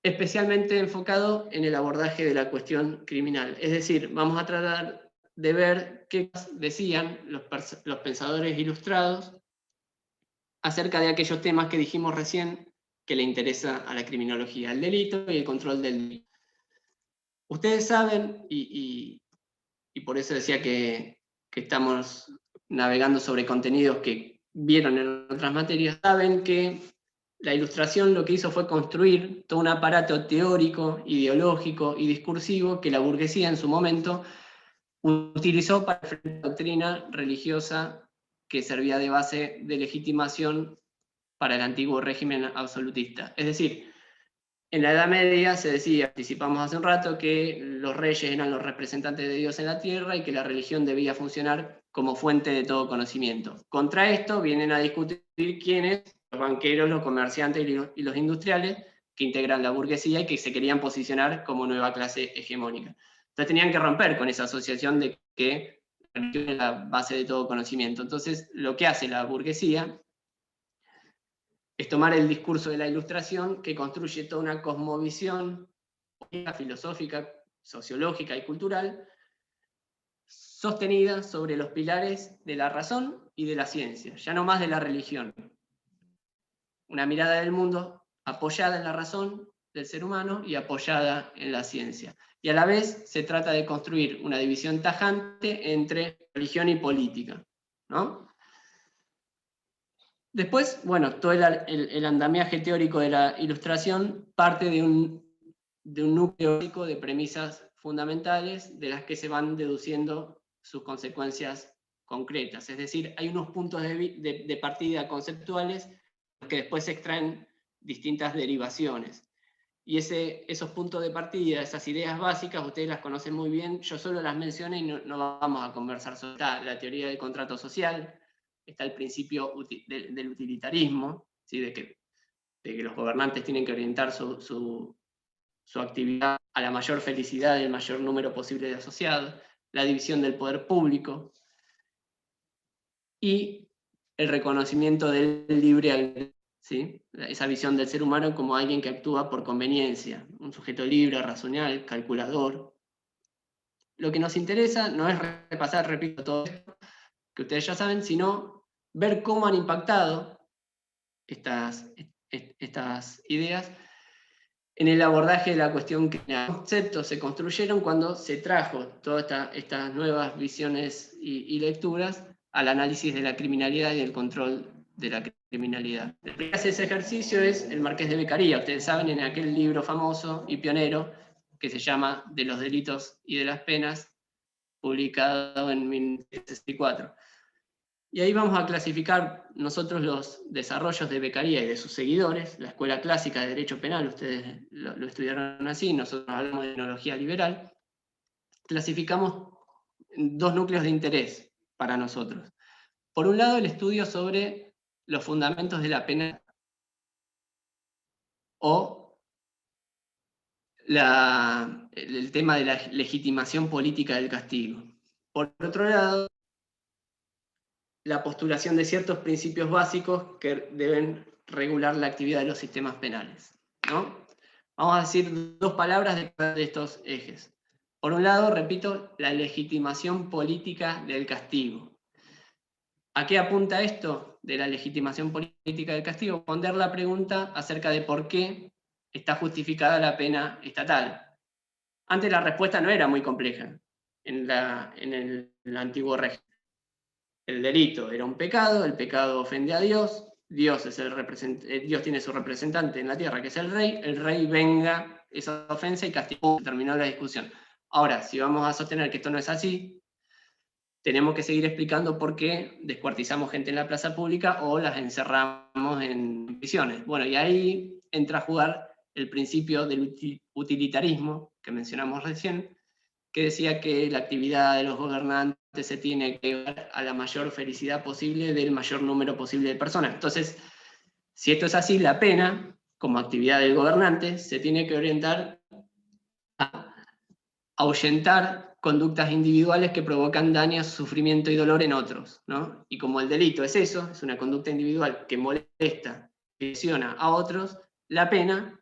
Speaker 2: especialmente enfocado en el abordaje de la cuestión criminal. Es decir, vamos a tratar de ver qué decían los pensadores ilustrados acerca de aquellos temas que dijimos recién que le interesa a la criminología: el delito y el control del delito. Ustedes saben, y por eso decía que estamos navegando sobre contenidos que vieron en otras materias, saben que la Ilustración lo que hizo fue construir todo un aparato teórico, ideológico y discursivo que la burguesía en su momento utilizó para enfrentar la doctrina religiosa que servía de base de legitimación para el antiguo régimen absolutista. Es decir, en la Edad Media se decía, participamos hace un rato, que los reyes eran los representantes de Dios en la tierra y que la religión debía funcionar como fuente de todo conocimiento. Contra esto vienen a discutir quiénes, los banqueros, los comerciantes y los industriales, que integran la burguesía y que se querían posicionar como nueva clase hegemónica. Entonces tenían que romper con esa asociación de que la religión es la base de todo conocimiento. Entonces lo que hace la burguesía es tomar el discurso de la Ilustración, que construye toda una cosmovisión filosófica, sociológica y cultural, sostenida sobre los pilares de la razón y de la ciencia, ya no más de la religión. Una mirada del mundo apoyada en la razón del ser humano y apoyada en la ciencia. Y a la vez se trata de construir una división tajante entre religión y política, ¿no? Después, bueno, todo el andamiaje teórico de la Ilustración parte de un núcleo teórico de premisas fundamentales de las que se van deduciendo sus consecuencias concretas. Es decir, hay unos puntos de partida conceptuales que después se extraen distintas derivaciones. Y esos puntos de partida, esas ideas básicas, ustedes las conocen muy bien, yo solo las mencioné y no vamos a conversar sobre la teoría del contrato social, está el principio del utilitarismo, ¿sí? de que los gobernantes tienen que orientar su actividad a la mayor felicidad del mayor número posible de asociados, la división del poder público y el reconocimiento del libre albedrío, ¿sí? Esa visión del ser humano como alguien que actúa por conveniencia, un sujeto libre, racional, calculador. Lo que nos interesa no es repasar, repito, todo esto que ustedes ya saben, sino ver cómo han impactado estas ideas en el abordaje de la cuestión que los conceptos se construyeron cuando se trajo todas estas nuevas visiones y lecturas al análisis de la criminalidad y del control de la criminalidad. El que hace ese ejercicio es el Marqués de Beccaria, ustedes saben, en aquel libro famoso y pionero que se llama De los delitos y de las penas, publicado en 1964. Y ahí vamos a clasificar nosotros los desarrollos de Beccaria y de sus seguidores, la escuela clásica de derecho penal, ustedes lo estudiaron así, nosotros hablamos de etnología liberal. Clasificamos dos núcleos de interés para nosotros. Por un lado, el estudio sobre los fundamentos de la pena o el tema de la legitimación política del castigo. Por otro lado, la postulación de ciertos principios básicos que deben regular la actividad de los sistemas penales, ¿no? Vamos a decir dos palabras de estos ejes. Por un lado, repito, la legitimación política del castigo. ¿A qué apunta esto de la legitimación política del castigo? Responder la pregunta acerca de por qué está justificada la pena estatal. Antes la respuesta no era muy compleja en el antiguo régimen. El delito era un pecado, el pecado ofende a Dios, Dios tiene su representante en la tierra, que es el rey venga esa ofensa y castigó, terminó la discusión. Ahora, si vamos a sostener que esto no es así, tenemos que seguir explicando por qué descuartizamos gente en la plaza pública o las encerramos en prisiones. Bueno, y ahí entra a jugar el principio del utilitarismo que mencionamos recién, que decía que la actividad de los gobernantes se tiene que llevar a la mayor felicidad posible del mayor número posible de personas. Entonces, si esto es así, la pena, como actividad del gobernante, se tiene que orientar a ahuyentar conductas individuales que provocan daño, sufrimiento y dolor en otros, ¿no? Y como el delito es eso, es una conducta individual que molesta, lesiona a otros, la pena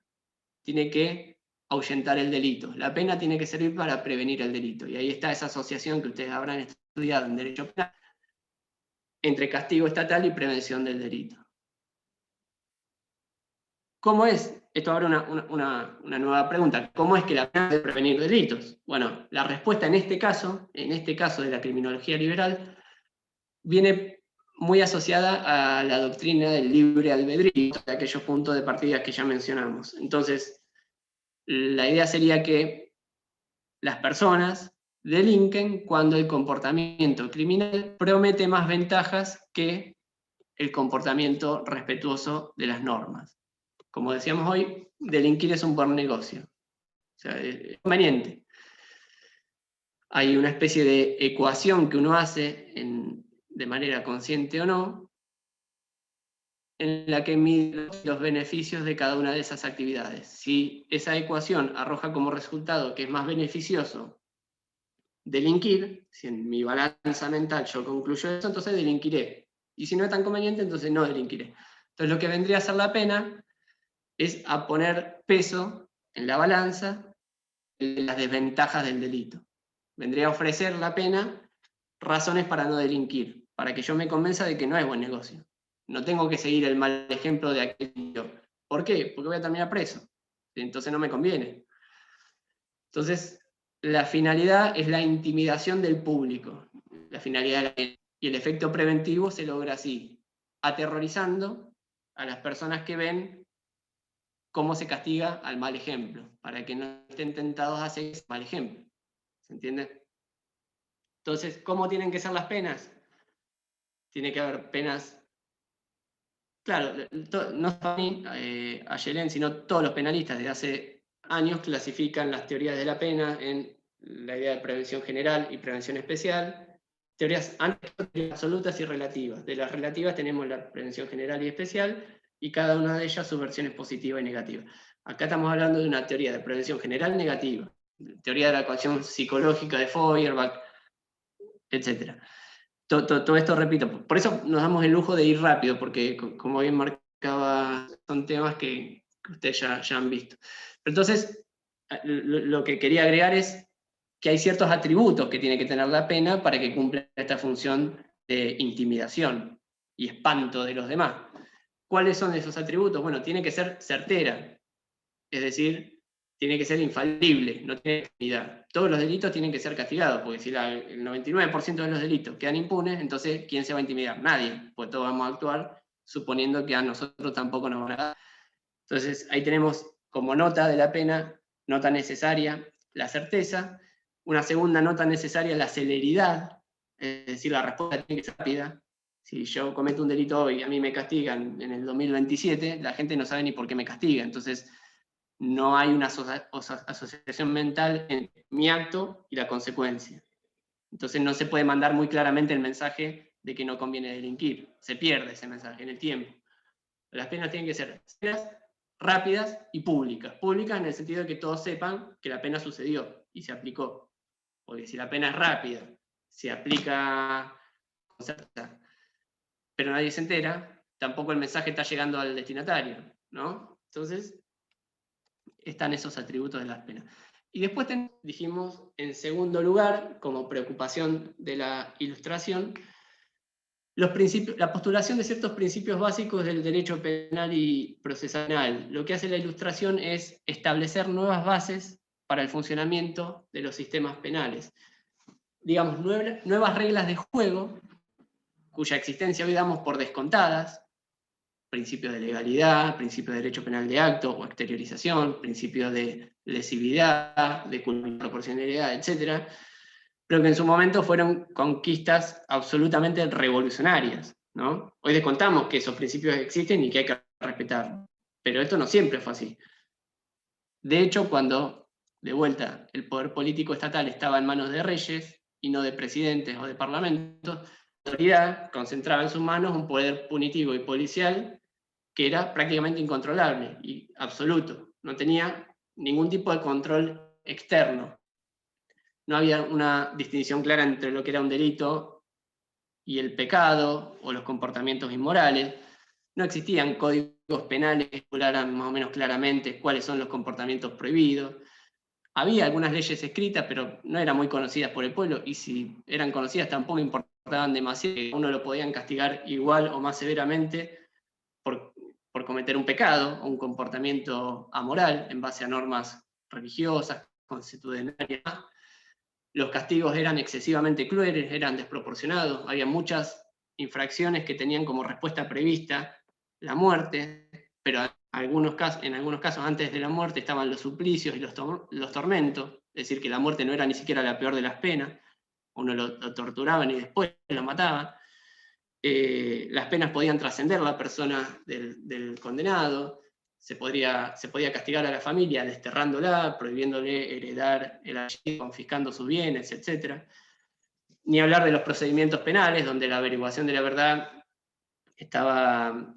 Speaker 2: tiene que ahuyentar el delito. La pena tiene que servir para prevenir el delito. Y ahí está esa asociación que ustedes habrán estudiado en Derecho Penal entre castigo estatal y prevención del delito. ¿Cómo es? Esto abre una nueva pregunta. ¿Cómo es que la pena debe prevenir delitos? Bueno, la respuesta en este caso de la criminología liberal, viene muy asociada a la doctrina del libre albedrío, de aquellos puntos de partida que ya mencionamos. Entonces, la idea sería que las personas delinquen cuando el comportamiento criminal promete más ventajas que el comportamiento respetuoso de las normas. Como decíamos hoy, delinquir es un buen negocio. O sea, es conveniente. Hay una especie de ecuación que uno hace de manera consciente o no, en la que mide los beneficios de cada una de esas actividades. Si esa ecuación arroja como resultado que es más beneficioso delinquir, si en mi balanza mental yo concluyo eso, entonces delinquiré. Y si no es tan conveniente, entonces no delinquiré. Entonces lo que vendría a ser la pena es a poner peso en la balanza de las desventajas del delito. Vendría a ofrecer la pena razones para no delinquir, para que yo me convenza de que no es buen negocio. No tengo que seguir el mal ejemplo de aquello. ¿Por qué? Porque voy a terminar preso. Entonces no me conviene. Entonces, la finalidad es la intimidación del público. La finalidad y el efecto preventivo se logra así, aterrorizando a las personas que ven cómo se castiga al mal ejemplo, para que no estén tentados a hacer ese mal ejemplo. ¿Se entiende? Entonces, ¿cómo tienen que ser las penas? Tiene que haber penas. Claro, no solo a Yelén, sino todos los penalistas desde hace años clasifican las teorías de la pena en la idea de prevención general y prevención especial, teorías absolutas y relativas. De las relativas tenemos la prevención general y especial, y cada una de ellas sus versiones positiva y negativa. Acá estamos hablando de una teoría de prevención general negativa, teoría de la ecuación psicológica de Feuerbach, etc. Todo esto, repito, por eso nos damos el lujo de ir rápido, porque como bien marcaba, son temas que ustedes ya han visto. Pero entonces, lo que quería agregar es que hay ciertos atributos que tiene que tener la pena para que cumpla esta función de intimidación y espanto de los demás. ¿Cuáles son esos atributos? Bueno, tiene que ser certera, es decir, tiene que ser infalible, no tiene impunidad. Todos los delitos tienen que ser castigados, porque si el 99% de los delitos quedan impunes, entonces ¿quién se va a intimidar? Nadie, pues todos vamos a actuar suponiendo que a nosotros tampoco nos van a dar. Entonces ahí tenemos como nota de la pena, nota necesaria, la certeza. Una segunda nota necesaria, la celeridad, es decir, la respuesta tiene que ser rápida. Si yo cometo un delito hoy y a mí me castigan en el 2027, la gente no sabe ni por qué me castiga. Entonces, no hay una asociación mental entre mi acto y la consecuencia. Entonces, no se puede mandar muy claramente el mensaje de que no conviene delinquir. Se pierde ese mensaje en el tiempo. Las penas tienen que ser rápidas y públicas. Públicas en el sentido de que todos sepan que la pena sucedió y se aplicó. Porque si la pena es rápida, se aplica con certeza, pero nadie se entera, tampoco el mensaje está llegando al destinatario, ¿no? Entonces, están esos atributos de las penas. Y después dijimos, en segundo lugar, como preocupación de la ilustración, la postulación de ciertos principios básicos del derecho penal y procesal. Lo que hace la ilustración es establecer nuevas bases para el funcionamiento de los sistemas penales. Digamos, nuevas reglas de juego, cuya existencia hoy damos por descontadas, principios de legalidad, principios de derecho penal de acto o exteriorización, principios de lesividad, de culpa y proporcionalidad, etc., pero que en su momento fueron conquistas absolutamente revolucionarias, ¿no? Hoy descontamos que esos principios existen y que hay que respetar, pero esto no siempre fue así. De hecho, cuando, de vuelta, el poder político estatal estaba en manos de reyes y no de presidentes o de parlamentos, la autoridad concentraba en sus manos un poder punitivo y policial que era prácticamente incontrolable y absoluto. No tenía ningún tipo de control externo. No había una distinción clara entre lo que era un delito y el pecado o los comportamientos inmorales. No existían códigos penales que regularan más o menos claramente cuáles son los comportamientos prohibidos. Había algunas leyes escritas, pero no eran muy conocidas por el pueblo, y si eran conocidas tampoco importaban demasiado. Uno lo podían castigar igual o más severamente por cometer un pecado o un comportamiento amoral en base a normas religiosas, consuetudinarias. Los castigos eran excesivamente crueles, eran desproporcionados, había muchas infracciones que tenían como respuesta prevista la muerte, pero en algunos casos antes de la muerte estaban los suplicios y los tormentos, es decir, que la muerte no era ni siquiera la peor de las penas, uno lo torturaban y después lo mataban. Las penas podían trascender la persona del condenado, se podía castigar a la familia desterrándola, prohibiéndole heredar el apellido, confiscando sus bienes, etc. Ni hablar de los procedimientos penales, donde la averiguación de la verdad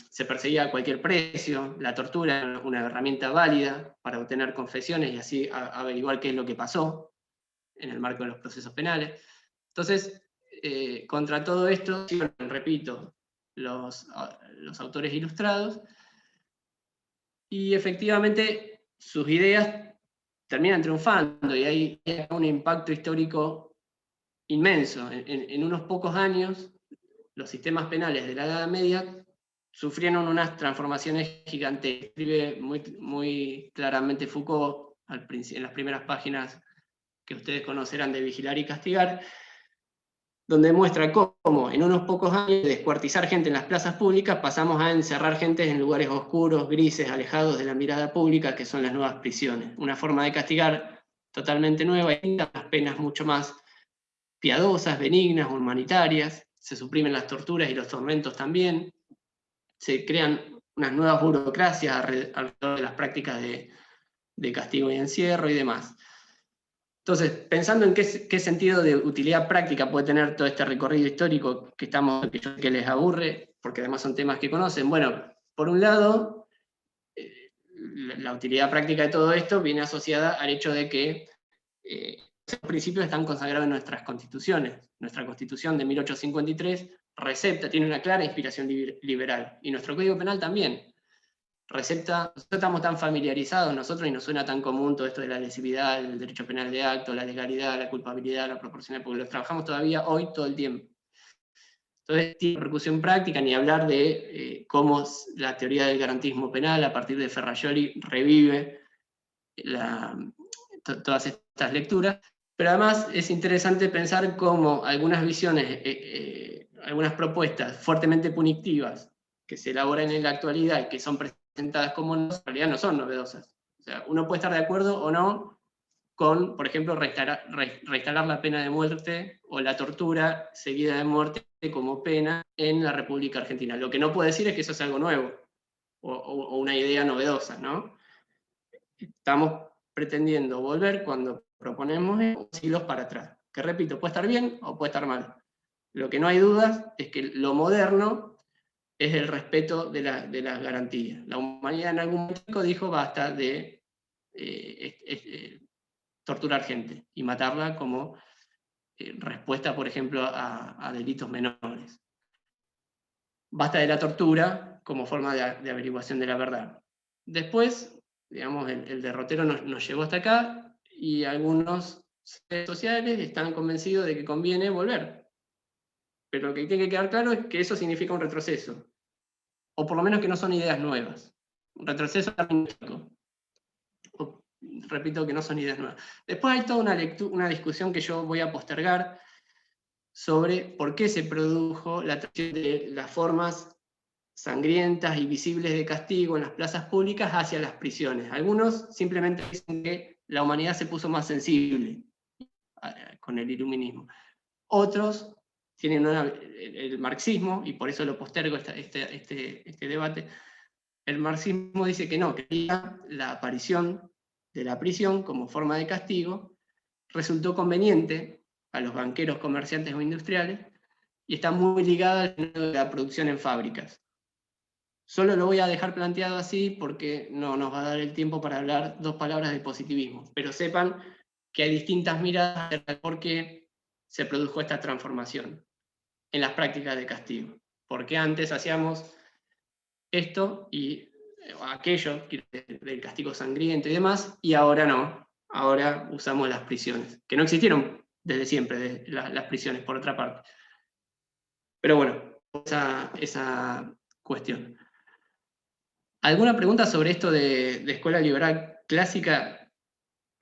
Speaker 2: se perseguía a cualquier precio, la tortura era una herramienta válida para obtener confesiones y así averiguar qué es lo que pasó en el marco de los procesos penales. Entonces, contra todo esto, repito, los autores ilustrados, y efectivamente sus ideas terminan triunfando y hay un impacto histórico inmenso. En unos pocos años, los sistemas penales de la Edad Media sufrieron unas transformaciones gigantes. Escribe muy claramente Foucault en las primeras páginas que ustedes conocerán de Vigilar y Castigar, donde muestra cómo en unos pocos años de descuartizar gente en las plazas públicas pasamos a encerrar gente en lugares oscuros, grises, alejados de la mirada pública, que son las nuevas prisiones. Una forma de castigar totalmente nueva y las penas mucho más piadosas, benignas, humanitarias. Se suprimen las torturas y los tormentos también. Se crean unas nuevas burocracias alrededor de las prácticas de de castigo y encierro y demás. Entonces, pensando en qué sentido de utilidad práctica puede tener todo este recorrido histórico que yo sé que les aburre, porque además son temas que conocen. Bueno, por un lado, la utilidad práctica de todo esto viene asociada al hecho de que esos principios están consagrados en nuestras constituciones. Nuestra Constitución de 1853 tiene una clara inspiración liberal, y nuestro Código Penal también. Nosotros estamos tan familiarizados nosotros y nos suena tan común todo esto de la lesividad, el derecho penal de acto, la legalidad, la culpabilidad, la proporcionalidad, porque los trabajamos todavía hoy todo el tiempo. Entonces tiene repercusión práctica, ni hablar de cómo la teoría del garantismo penal a partir de Ferrajoli revive todas estas lecturas, pero además es interesante pensar cómo algunas visiones, algunas propuestas fuertemente punitivas que se elaboran en la actualidad y que son presentadas como en realidad no son novedosas. O sea, uno puede estar de acuerdo o no con, por ejemplo, reinstalar la pena de muerte o la tortura seguida de muerte como pena en la República Argentina. Lo que no puede decir es que eso es algo nuevo o una idea novedosa, ¿no? Estamos pretendiendo volver cuando proponemos siglos para atrás. Que repito, puede estar bien o puede estar mal. Lo que no hay dudas es que lo moderno es el respeto de las garantías. La humanidad en algún momento dijo basta de torturar gente y matarla como respuesta, por ejemplo, a delitos menores. Basta de la tortura como forma de averiguación de la verdad. Después, digamos, el derrotero nos llevó hasta acá y algunos seres sociales están convencidos de que conviene volver. Pero lo que tiene que quedar claro es que eso significa un retroceso. O por lo menos que no son ideas nuevas. Un retroceso terminológico. Repito que no son ideas nuevas. Después hay toda una discusión que yo voy a postergar sobre por qué se produjo la transición de las formas sangrientas y visibles de castigo en las plazas públicas hacia las prisiones. Algunos simplemente dicen que la humanidad se puso más sensible con el iluminismo. Otros tienen el marxismo, y por eso lo postergo este debate. El marxismo dice que no, que la aparición de la prisión como forma de castigo resultó conveniente a los banqueros, comerciantes o industriales, y está muy ligada al fenómeno de la producción en fábricas. Solo lo voy a dejar planteado así porque no nos va a dar el tiempo para hablar 2 palabras de positivismo, pero sepan que hay distintas miradas de por qué se produjo esta transformación en las prácticas de castigo. Porque antes hacíamos esto y aquello, del castigo sangriento y demás, y ahora no. Ahora usamos las prisiones, que no existieron desde siempre, las prisiones, por otra parte. Pero bueno, esa cuestión. ¿Alguna pregunta sobre esto de escuela liberal clásica?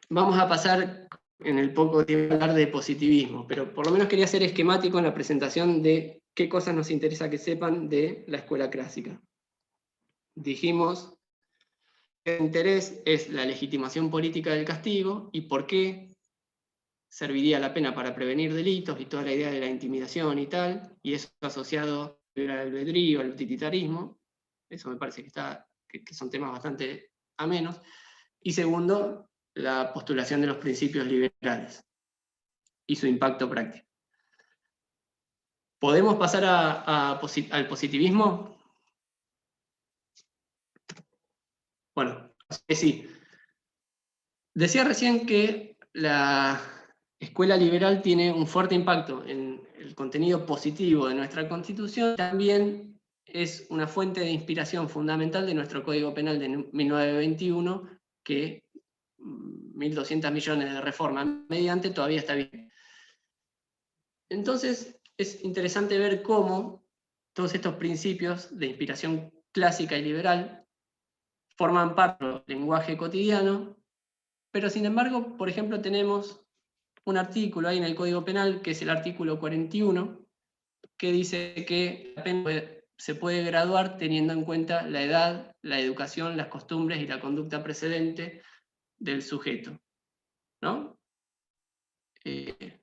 Speaker 2: Vamos a pasar en el poco tiempo a hablar de positivismo, pero por lo menos quería ser esquemático en la presentación de qué cosas nos interesa que sepan de la escuela clásica. Dijimos que el interés es la legitimación política del castigo y por qué serviría la pena para prevenir delitos y toda la idea de la intimidación y tal, y eso asociado al albedrío, al utilitarismo. Eso me parece que son temas bastante amenos. Y segundo, la postulación de los principios liberales y su impacto práctico. ¿Podemos pasar al positivismo? Bueno, sí. Decía recién que la escuela liberal tiene un fuerte impacto en el contenido positivo de nuestra Constitución. También es una fuente de inspiración fundamental de nuestro Código Penal de 1921, que 1.200 millones de reformas mediante todavía está bien. Entonces es interesante ver cómo todos estos principios de inspiración clásica y liberal forman parte del lenguaje cotidiano, pero sin embargo, por ejemplo, tenemos un artículo ahí en el Código Penal, que es el artículo 41, que dice que la pena se puede graduar teniendo en cuenta la edad, la educación, las costumbres y la conducta precedente del sujeto, ¿no? De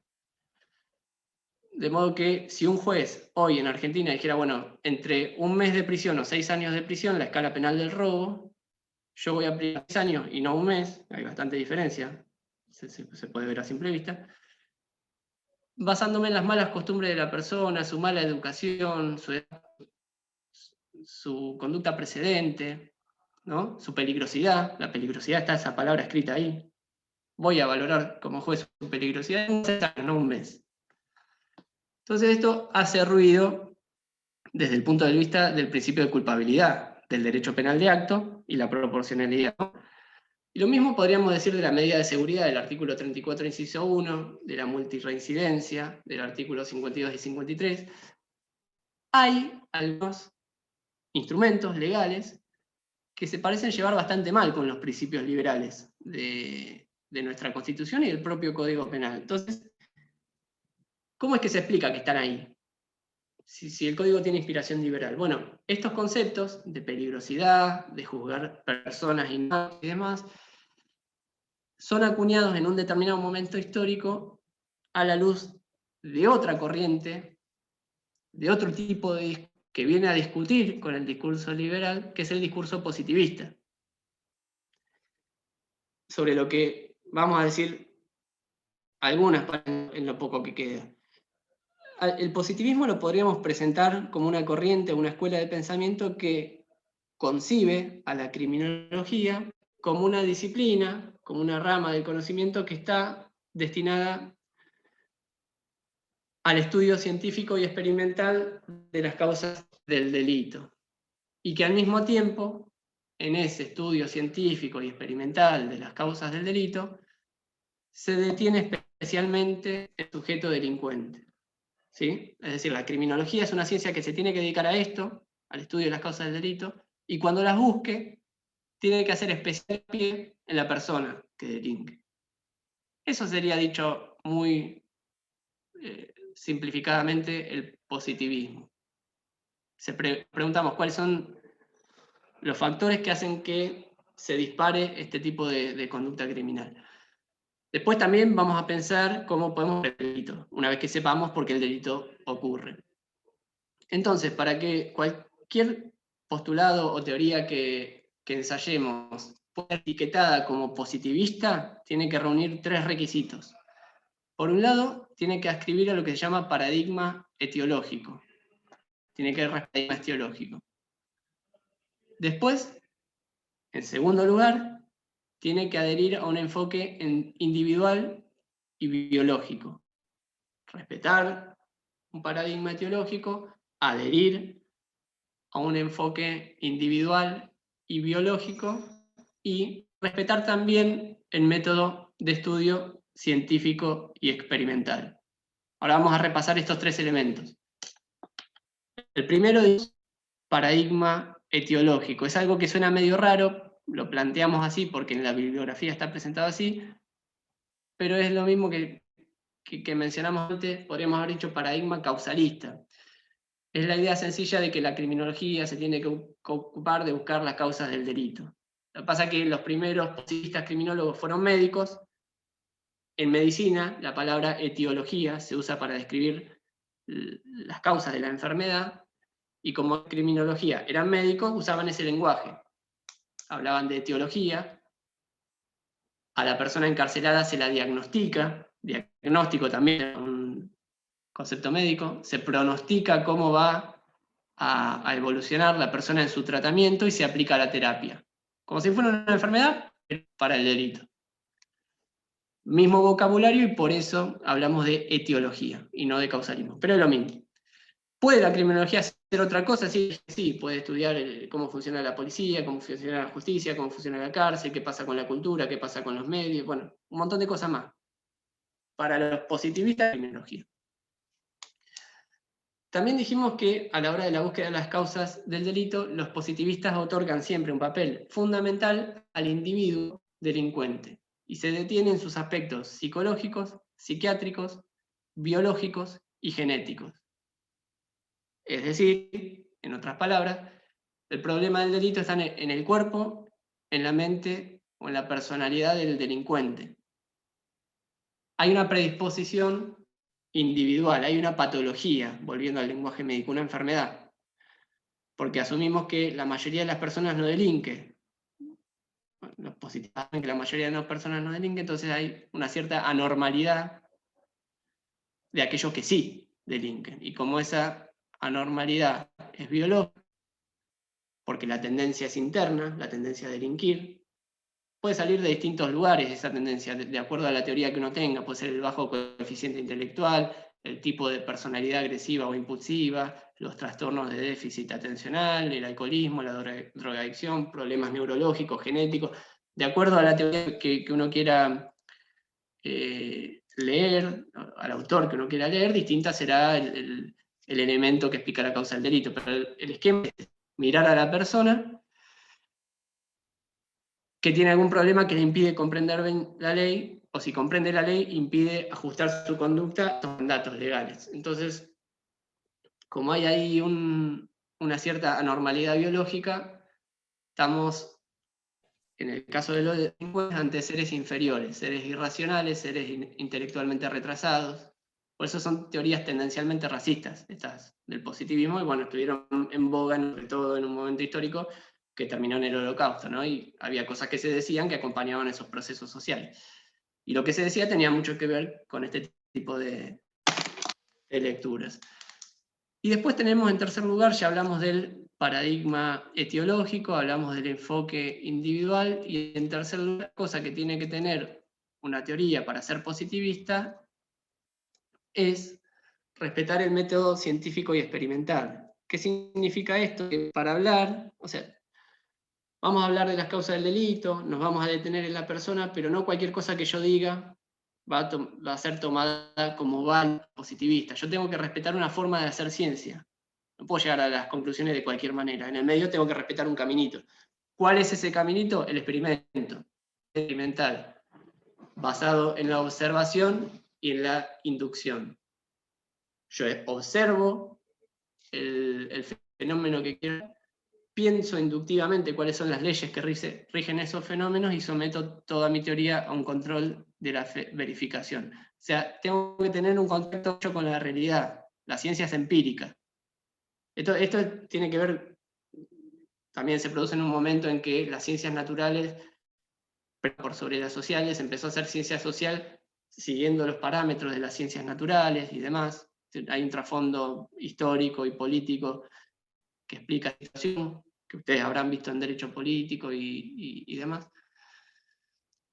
Speaker 2: modo que si un juez hoy en Argentina dijera, bueno, entre 1 mes de prisión o 6 años de prisión, la escala penal del robo, yo voy a aplicar 6 años y no un mes, hay bastante diferencia, se puede ver a simple vista, basándome en las malas costumbres de la persona, su mala educación, su conducta precedente, ¿no? Su peligrosidad, la peligrosidad está esa palabra escrita ahí. Voy a valorar como juez su peligrosidad en 6 años, no un mes. Entonces esto hace ruido desde el punto de vista del principio de culpabilidad, del derecho penal de acto y la proporcionalidad. Y lo mismo podríamos decir de la medida de seguridad del artículo 34, inciso 1, de la multirreincidencia, del artículo 52 y 53. Hay algunos instrumentos legales que se parecen llevar bastante mal con los principios liberales de nuestra Constitución y del propio Código Penal. Entonces, ¿cómo es que se explica que están ahí? Si el Código tiene inspiración liberal. Bueno, estos conceptos de peligrosidad, de juzgar personas y demás, son acuñados en un determinado momento histórico a la luz de otra corriente, de otro tipo que viene a discutir con el discurso liberal, que es el discurso positivista. Sobre lo que vamos a decir algunas en lo poco que queda. El positivismo lo podríamos presentar como una corriente, una escuela de pensamiento que concibe a la criminología como una disciplina, como una rama del conocimiento que está destinada al estudio científico y experimental de las causas del delito. Y que al mismo tiempo, en ese estudio científico y experimental de las causas del delito, se detiene especialmente el sujeto delincuente. ¿Sí? Es decir, la criminología es una ciencia que se tiene que dedicar a esto, al estudio de las causas del delito, y cuando las busque, tiene que hacer especial pie en la persona que delinque. Eso sería dicho muy simplificadamente el positivismo. Preguntamos cuáles son los factores que hacen que se dispare este tipo de conducta criminal. Después también vamos a pensar cómo podemos ver el delito, una vez que sepamos por qué el delito ocurre. Entonces, para que cualquier postulado o teoría que ensayemos pueda ser etiquetada como positivista, tiene que reunir 3 requisitos. Por un lado, tiene que adscribir a lo que se llama paradigma etiológico. Tiene que haber paradigma etiológico. Después, en segundo lugar, tiene que adherir a un enfoque individual y biológico. Respetar un paradigma etiológico, adherir a un enfoque individual y biológico, y respetar también el método de estudio científico y experimental. Ahora vamos a repasar estos 3 elementos. El primero es paradigma etiológico. Es algo que suena medio raro, lo planteamos así porque en la bibliografía está presentado así, pero es lo mismo que mencionamos antes, podríamos haber dicho paradigma causalista. Es la idea sencilla de que la criminología se tiene que ocupar de buscar las causas del delito. Lo que pasa es que los primeros positivistas criminólogos fueron médicos. En medicina, la palabra etiología se usa para describir las causas de la enfermedad, y como criminología eran médicos, usaban ese lenguaje. Hablaban de etiología, a la persona encarcelada se la diagnostica, diagnóstico también, un concepto médico, se pronostica cómo va a evolucionar la persona en su tratamiento y se aplica la terapia. Como si fuera una enfermedad, pero para el delito. Mismo vocabulario y por eso hablamos de etiología y no de causalismo, pero es lo mismo. ¿Puede la criminología hacer otra cosa? Sí, puede estudiar cómo funciona la policía, cómo funciona la justicia, cómo funciona la cárcel, qué pasa con la cultura, qué pasa con los medios, bueno, un montón de cosas más. Para los positivistas, criminología. También dijimos que a la hora de la búsqueda de las causas del delito, los positivistas otorgan siempre un papel fundamental al individuo delincuente y se detienen en sus aspectos psicológicos, psiquiátricos, biológicos y genéticos. Es decir, en otras palabras, el problema del delito está en el cuerpo, en la mente o en la personalidad del delincuente. Hay una predisposición individual, hay una patología, volviendo al lenguaje médico, una enfermedad. Porque asumimos que la mayoría de las personas no delinque. los positivos saben que la mayoría de las personas no delinquen, entonces hay una cierta anormalidad de aquellos que sí delinquen. Y como esa anormalidad es biológica, porque la tendencia es interna, la tendencia a delinquir, puede salir de distintos lugares esa tendencia, de acuerdo a la teoría que uno tenga. Puede ser el bajo coeficiente intelectual, el tipo de personalidad agresiva o impulsiva, los trastornos de déficit atencional, el alcoholismo, la drogadicción, problemas neurológicos, genéticos. De acuerdo a la teoría que uno quiera leer, al autor que uno quiera leer, distinta será el elemento que explica la causa del delito. Pero el esquema es mirar a la persona que tiene algún problema que le impide comprender bien la ley, o si comprende la ley, impide ajustar su conducta a los mandatos legales. Entonces, como hay ahí una cierta anormalidad biológica, estamos, en el caso de los delincuentes, ante seres inferiores, seres irracionales, seres intelectualmente retrasados. Por eso son teorías tendencialmente racistas, estas del positivismo, y bueno, estuvieron en boga, sobre todo en un momento histórico, que terminó en el Holocausto, ¿no? Y había cosas que se decían que acompañaban esos procesos sociales. Y lo que se decía tenía mucho que ver con este tipo de lecturas. Y después tenemos, en tercer lugar, ya hablamos del paradigma etiológico, hablamos del enfoque individual, y en tercer lugar, cosa que tiene que tener una teoría para ser positivista, es respetar el método científico y experimental. ¿Qué significa esto? Que para hablar, o sea, vamos a hablar de las causas del delito, nos vamos a detener en la persona, pero no cualquier cosa que yo diga va a ser tomada como válida, positivista. Yo tengo que respetar una forma de hacer ciencia. No puedo llegar a las conclusiones de cualquier manera. En el medio tengo que respetar un caminito. ¿Cuál es ese caminito? El experimento experimental, basado en la observación y en la inducción. Yo observo el fenómeno que quiero, pienso inductivamente cuáles son las leyes que rigen esos fenómenos y someto toda mi teoría a un control de la verificación. O sea, tengo que tener un contacto con la realidad. La ciencia es empírica. Esto tiene que ver, también se produce en un momento en que las ciencias naturales, por sobre las sociales, empezó a hacer ciencia social siguiendo los parámetros de las ciencias naturales y demás. Hay un trasfondo histórico y político que explica la situación, que ustedes habrán visto en derecho político y demás.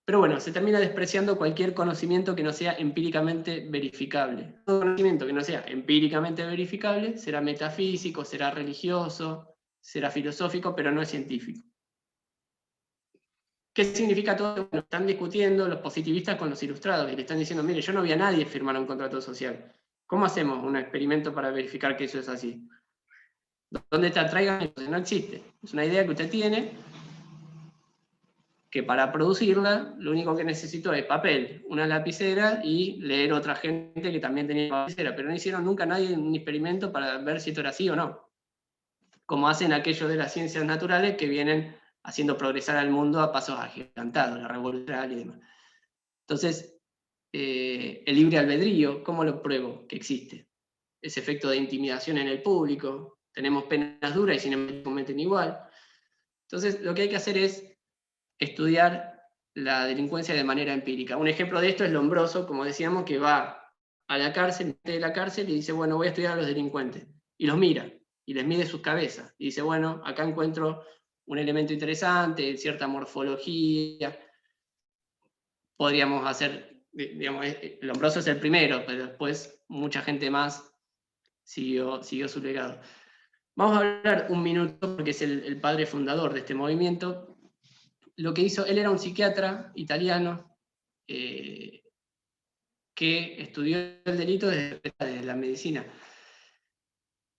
Speaker 2: Pero bueno, se termina despreciando cualquier conocimiento que no sea empíricamente verificable. Todo conocimiento que no sea empíricamente verificable será metafísico, será religioso, será filosófico, pero no es científico. ¿Qué significa todo esto? Bueno, están discutiendo los positivistas con los ilustrados y le están diciendo, mire, yo no vi a nadie firmar un contrato social. ¿Cómo hacemos un experimento para verificar que eso es así? ¿Dónde te atraigan? No existe. Es una idea que usted tiene, que para producirla, lo único que necesitó es papel, una lapicera y leer a otra gente que también tenía lapicera, pero no hicieron nunca nadie un experimento para ver si esto era así o no. Como hacen aquellos de las ciencias naturales que vienen haciendo progresar al mundo a pasos agigantados, la revolución y demás. Entonces, el libre albedrío, ¿cómo lo pruebo que existe? Ese efecto de intimidación en el público, tenemos penas duras y sin embargo cometen igual. Entonces, lo que hay que hacer es estudiar la delincuencia de manera empírica. Un ejemplo de esto es Lombroso, como decíamos, que va a la cárcel, de la cárcel y dice, bueno, voy a estudiar a los delincuentes. Y los mira, y les mide sus cabezas. Y dice, bueno, acá encuentro un elemento interesante, cierta morfología. Podríamos hacer, digamos, Lombroso es el primero, pero después mucha gente más siguió su legado. Vamos a hablar un minuto, porque es el padre fundador de este movimiento. Lo que hizo, él era un psiquiatra italiano que estudió el delito desde la medicina.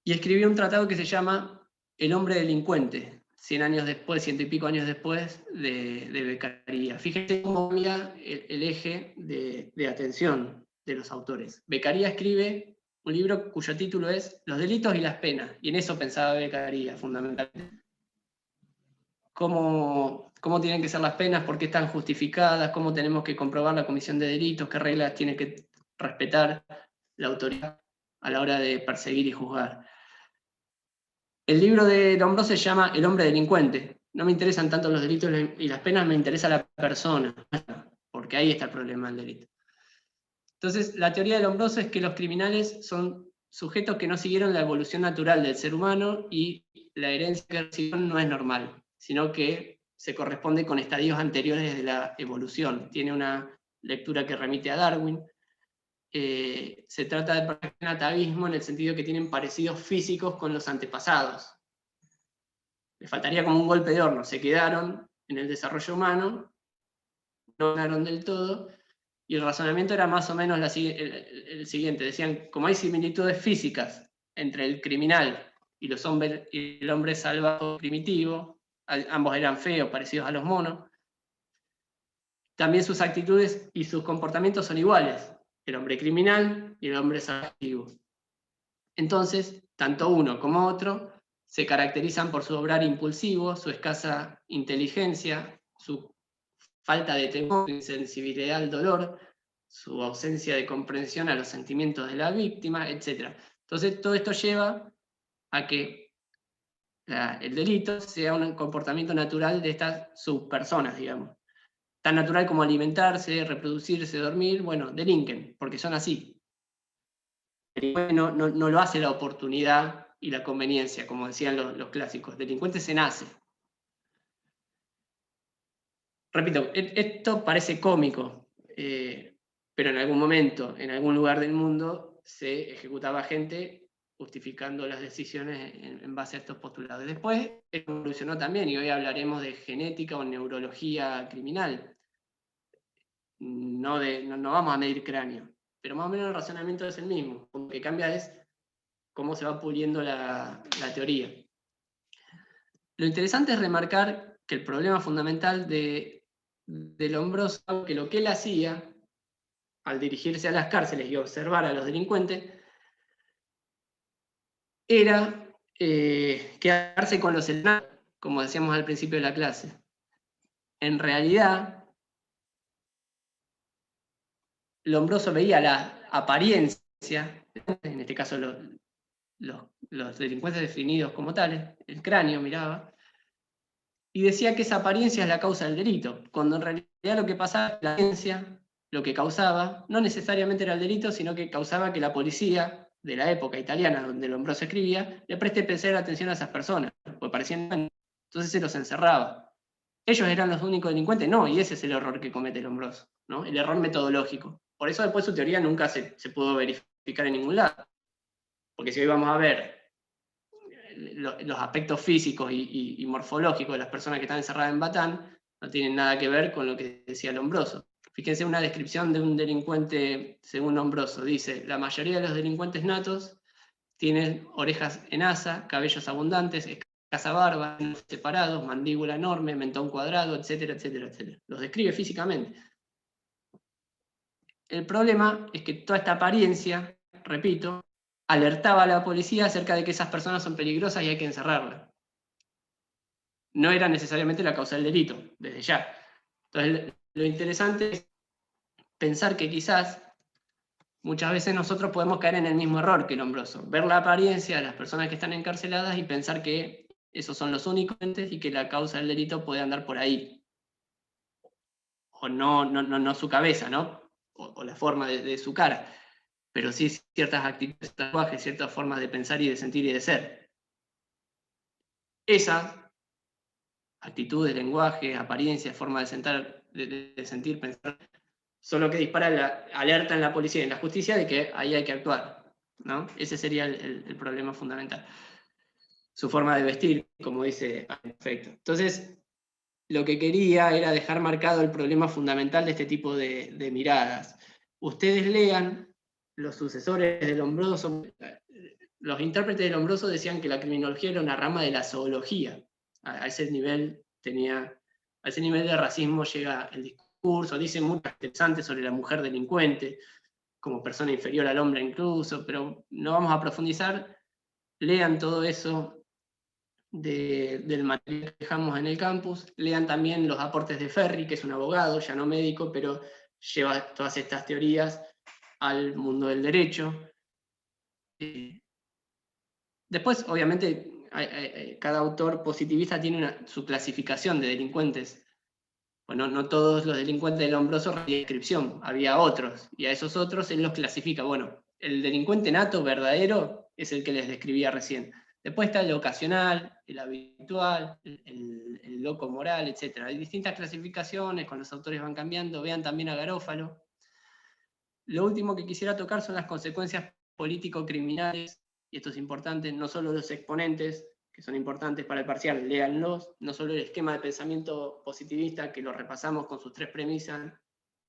Speaker 2: Y escribió un tratado que se llama El hombre delincuente, 100 años después, 100 y pico años después de Beccaria. Fíjense cómo cambia el eje de atención de los autores. Beccaria escribe un libro cuyo título es Los delitos y las penas, y en eso pensaba Beccaria fundamentalmente. Cómo tienen que ser las penas, por qué están justificadas, cómo tenemos que comprobar la comisión de delitos, qué reglas tiene que respetar la autoridad a la hora de perseguir y juzgar. El libro de Lombroso se llama El hombre delincuente, no me interesan tanto los delitos y las penas, me interesa la persona, porque ahí está el problema del delito. Entonces, la teoría de Lombroso es que los criminales son sujetos que no siguieron la evolución natural del ser humano y la herencia que recibieron no es normal, sino que se corresponde con estadios anteriores de la evolución. Tiene una lectura que remite a Darwin. Se trata de un atavismo en el sentido que tienen parecidos físicos con los antepasados. Les faltaría como un golpe de horno, se quedaron en el desarrollo humano, no ganaron del todo, y el razonamiento era más o menos el siguiente. Decían, como hay similitudes físicas entre el criminal y el hombre salvaje primitivo, ambos eran feos, parecidos a los monos, también sus actitudes y sus comportamientos son iguales, el hombre criminal y el hombre salvaje. Entonces, tanto uno como otro se caracterizan por su obrar impulsivo, su escasa inteligencia, su falta de temor, insensibilidad al dolor, su ausencia de comprensión a los sentimientos de la víctima, etc. Entonces, todo esto lleva a que el delito sea un comportamiento natural de estas subpersonas, digamos. Tan natural como alimentarse, reproducirse, dormir, bueno, delinquen, porque son así. No lo hace la oportunidad y la conveniencia, como decían los clásicos. Delincuente se nace. Repito, esto parece cómico, pero en algún momento, en algún lugar del mundo, se ejecutaba gente justificando las decisiones en base a estos postulados. Después evolucionó también, y hoy hablaremos de genética o neurología criminal. No vamos a medir cráneo, pero más o menos el razonamiento es el mismo. Lo que cambia es cómo se va puliendo la teoría. Lo interesante es remarcar que el problema fundamental de Lombroso, que lo que él hacía al dirigirse a las cárceles y observar a los delincuentes, era quedarse con los enanos, como decíamos al principio de la clase. En realidad, Lombroso veía la apariencia, en este caso los delincuentes definidos como tales, el cráneo miraba, y decía que esa apariencia es la causa del delito, cuando en realidad lo que pasaba, la apariencia, lo que causaba, no necesariamente era el delito, sino que causaba que la policía de la época italiana donde Lombroso escribía, le preste especial atención a esas personas, porque parecían, entonces se los encerraba. ¿Ellos eran los únicos delincuentes? No, y ese es el error que comete Lombroso, ¿no? El error metodológico. Por eso después su teoría nunca se pudo verificar en ningún lado. Porque si hoy vamos a ver los aspectos físicos y morfológicos de las personas que están encerradas en Batán, no tienen nada que ver con lo que decía Lombroso. Fíjense una descripción de un delincuente según Lombroso. Dice, la mayoría de los delincuentes natos tienen orejas en asa, cabellos abundantes, escasa barba, separados, mandíbula enorme, mentón cuadrado, etcétera, etcétera, etcétera. Los describe físicamente. El problema es que toda esta apariencia, repito, alertaba a la policía acerca de que esas personas son peligrosas y hay que encerrarlas. No era necesariamente la causa del delito, desde ya. Entonces, lo interesante es pensar que quizás muchas veces nosotros podemos caer en el mismo error que Lombroso, ver la apariencia de las personas que están encarceladas y pensar que esos son los únicos y que la causa del delito puede andar por ahí. O no su cabeza, ¿no? O la forma de su cara, pero sí ciertas actitudes, ciertas formas de pensar y de sentir y de ser. Esas actitudes, lenguaje, apariencia, forma de sentir, pensar, son lo que dispara la alerta en la policía y en la justicia de que ahí hay que actuar, ¿no? Ese sería el problema fundamental. Su forma de vestir, como dice, perfecto. Entonces, lo que quería era dejar marcado el problema fundamental de este tipo de miradas. Ustedes lean los sucesores de Lombroso. Los intérpretes de Lombroso decían que la criminología era una rama de la zoología. A ese nivel de racismo llega el discurso. Dicen mucho interesante sobre la mujer delincuente, como persona inferior al hombre incluso, pero no vamos a profundizar. Lean todo eso del material que dejamos en el campus. Lean también los aportes de Ferri, que es un abogado, ya no médico, pero lleva todas estas teorías al mundo del derecho. Después, obviamente, cada autor positivista tiene su clasificación de delincuentes. Bueno, no todos los delincuentes del Lombroso recibían inscripción, había otros, y a esos otros él los clasifica. Bueno, el delincuente nato verdadero es el que les describía recién. Después está el ocasional, el habitual, el loco moral, etc. Hay distintas clasificaciones, con los autores van cambiando. Vean también a Garófalo. Lo último que quisiera tocar son las consecuencias político-criminales, y esto es importante, no solo los exponentes, que son importantes para el parcial, léanlos, no solo el esquema de pensamiento positivista, que lo repasamos con sus 3 premisas,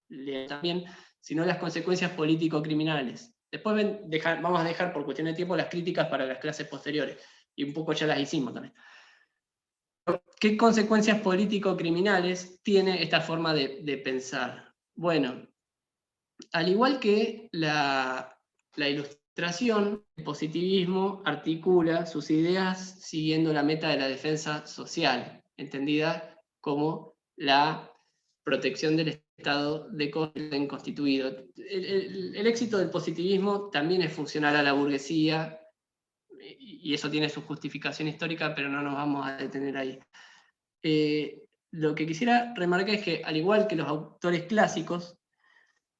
Speaker 2: lean también, sino las consecuencias político-criminales. Después vamos a dejar por cuestión de tiempo las críticas para las clases posteriores, y un poco ya las hicimos también. ¿Qué consecuencias político-criminales tiene esta forma de pensar? Bueno, al igual que la ilustración, el positivismo articula sus ideas siguiendo la meta de la defensa social, entendida como la protección del Estado de orden constituido. El éxito del positivismo también es funcional a la burguesía, y eso tiene su justificación histórica, pero no nos vamos a detener ahí. Lo que quisiera remarcar es que, al igual que los autores clásicos,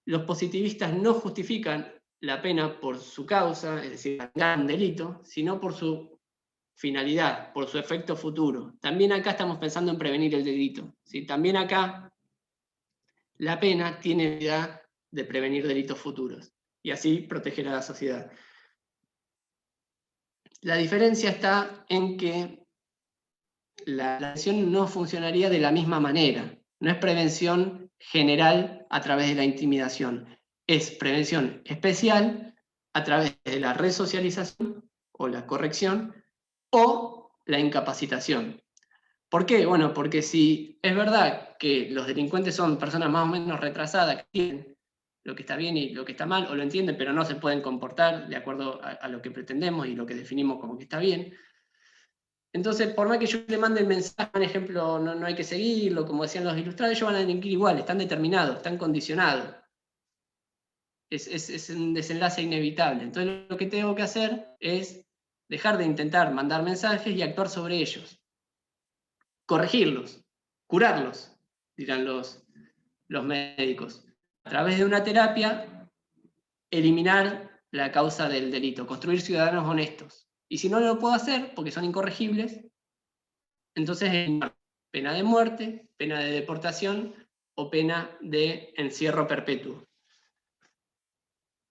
Speaker 2: los positivistas no justifican la pena por su causa, es decir, un delito, sino por su finalidad, por su efecto futuro. También acá estamos pensando en prevenir el delito, ¿sí? También acá la pena tiene la idea de prevenir delitos futuros, y así proteger a la sociedad. La diferencia está en que la prevención no funcionaría de la misma manera. No es prevención general a través de la intimidación. Es prevención especial a través de la resocialización o la corrección o la incapacitación. ¿Por qué? Bueno, porque si es verdad que los delincuentes son personas más o menos retrasadas, que entienden lo que está bien y lo que está mal, o lo entienden, pero no se pueden comportar de acuerdo a lo que pretendemos y lo que definimos como que está bien. Entonces, por más que yo le mande el mensaje, por ejemplo, no hay que seguirlo, como decían los ilustrados, ellos van a delinquir igual, están determinados, están condicionados. Es un desenlace inevitable. Entonces, lo que tengo que hacer es dejar de intentar mandar mensajes y actuar sobre ellos. Corregirlos, curarlos, dirán los médicos. A través de una terapia, eliminar la causa del delito, construir ciudadanos honestos. Y si no lo puedo hacer, porque son incorregibles, entonces pena de muerte, pena de deportación o pena de encierro perpetuo.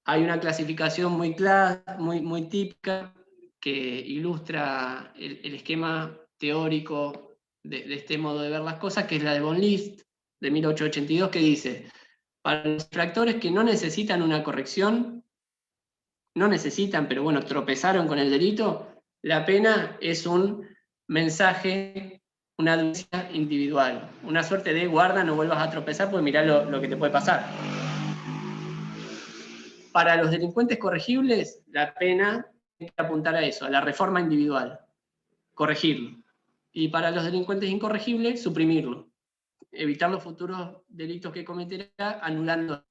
Speaker 2: Hay una clasificación muy clara, muy típica, que ilustra el esquema teórico de este modo de ver las cosas, que es la de von List, de 1882, que dice: para los infractores que no necesitan una corrección, no necesitan, pero bueno, tropezaron con el delito, la pena es un mensaje, una advertencia individual, una suerte de guarda, no vuelvas a tropezar, porque mirá lo que te puede pasar. Para los delincuentes corregibles, la pena tiene que apuntar a eso, a la reforma individual, corregirlo. Y para los delincuentes incorregibles, suprimirlo, evitar los futuros delitos que cometerá, anulando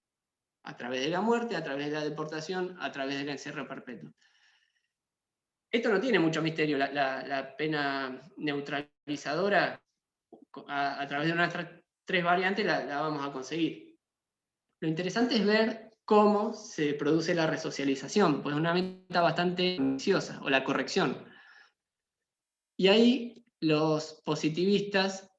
Speaker 2: a través de la muerte, a través de la deportación, a través del encierro perpetuo. Esto no tiene mucho misterio, la pena neutralizadora, a través de nuestras 3 variantes, la vamos a conseguir. Lo interesante es ver cómo se produce la resocialización, pues es una meta bastante ambiciosa, o la corrección. Y ahí los positivistas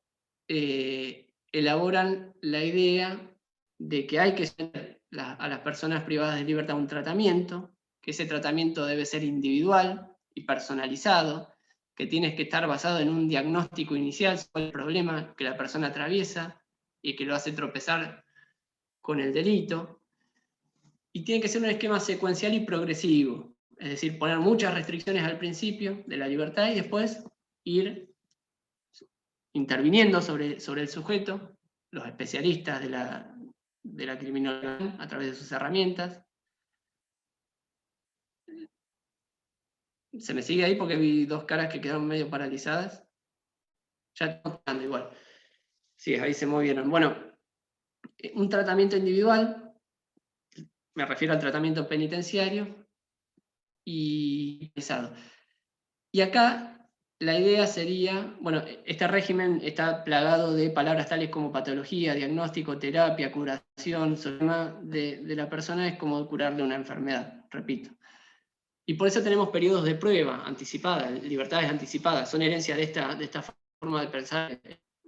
Speaker 2: elaboran la idea de que hay que hacer a las personas privadas de libertad un tratamiento, que ese tratamiento debe ser individual y personalizado, que tiene que estar basado en un diagnóstico inicial sobre el problema que la persona atraviesa y que lo hace tropezar con el delito, y tiene que ser un esquema secuencial y progresivo, es decir, poner muchas restricciones al principio de la libertad y después ir interviniendo sobre el sujeto, los especialistas de la criminología a través de sus herramientas. ¿Se me sigue ahí? Porque vi 2 caras que quedaron medio paralizadas. Ya estamos hablando igual. Sí, ahí se movieron. Bueno, un tratamiento individual, me refiero al tratamiento penitenciario, y pesado. Y acá la idea sería, bueno, este régimen está plagado de palabras tales como patología, diagnóstico, terapia, curación. El problema de la persona es como curarle una enfermedad, repito. Y por eso tenemos periodos de prueba anticipada, libertades anticipadas, son herencias de esta forma de pensar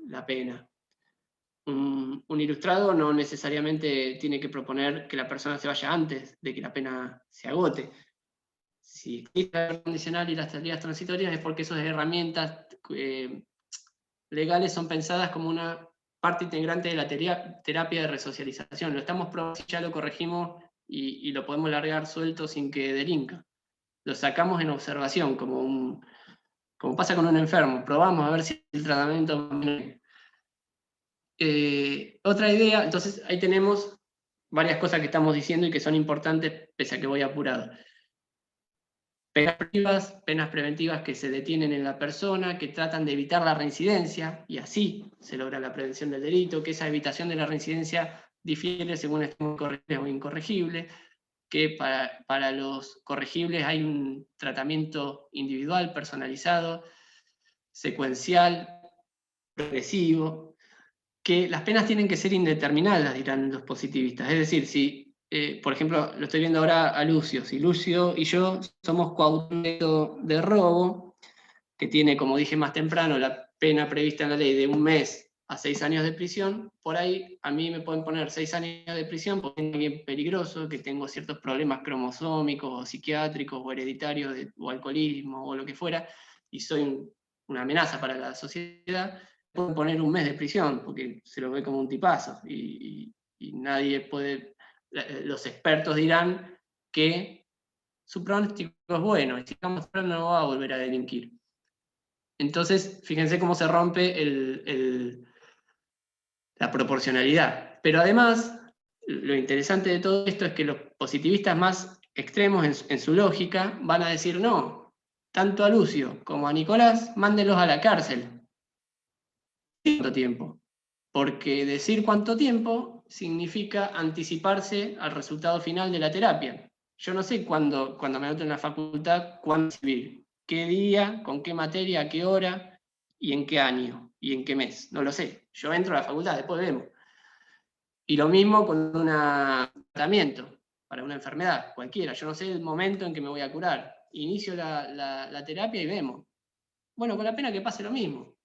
Speaker 2: la pena. Un ilustrado no necesariamente tiene que proponer que la persona se vaya antes de que la pena se agote. Si existe la verdad condicional y las salidas transitorias es porque esas herramientas legales son pensadas como una parte integrante de la terapia de resocialización. Lo estamos probando, si ya lo corregimos y lo podemos largar suelto sin que delinca. Lo sacamos en observación, como pasa con un enfermo. Probamos a ver si el tratamiento... otra idea, entonces ahí tenemos varias cosas que estamos diciendo y que son importantes, pese a que voy apurado. Penas preventivas que se detienen en la persona, que tratan de evitar la reincidencia, y así se logra la prevención del delito, que esa evitación de la reincidencia difiere según estemos corregible o incorregible, que para los corregibles hay un tratamiento individual, personalizado, secuencial, progresivo, que las penas tienen que ser indeterminadas, dirán los positivistas. Es decir, si, por ejemplo, lo estoy viendo ahora a Lucio, si Lucio y yo somos coautores de robo, que tiene, como dije más temprano, la pena prevista en la ley de 1 mes a 6 años de prisión, por ahí a mí me pueden poner 6 años de prisión porque soy alguien peligroso, que tengo ciertos problemas cromosómicos o psiquiátricos o hereditarios o alcoholismo o lo que fuera, y soy una amenaza para la sociedad. Pueden poner 1 mes de prisión porque se lo ve como un tipazo y nadie puede, los expertos dirán que su pronóstico es bueno y si no va a volver a delinquir. Entonces, fíjense cómo se rompe la proporcionalidad. Pero además, lo interesante de todo esto es que los positivistas más extremos en su lógica van a decir no, tanto a Lucio como a Nicolás, mándenlos a la cárcel. ¿Cuánto tiempo? Porque decir cuánto tiempo significa anticiparse al resultado final de la terapia. Yo no sé cuando me anoto en la facultad, cuándo recibir, qué día, con qué materia, a qué hora, y en qué año, y en qué mes. No lo sé. Yo entro a la facultad, después vemos. Y lo mismo con un tratamiento para una enfermedad, cualquiera. Yo no sé el momento en que me voy a curar. Inicio la terapia y vemos. Bueno, con la pena que pase lo mismo.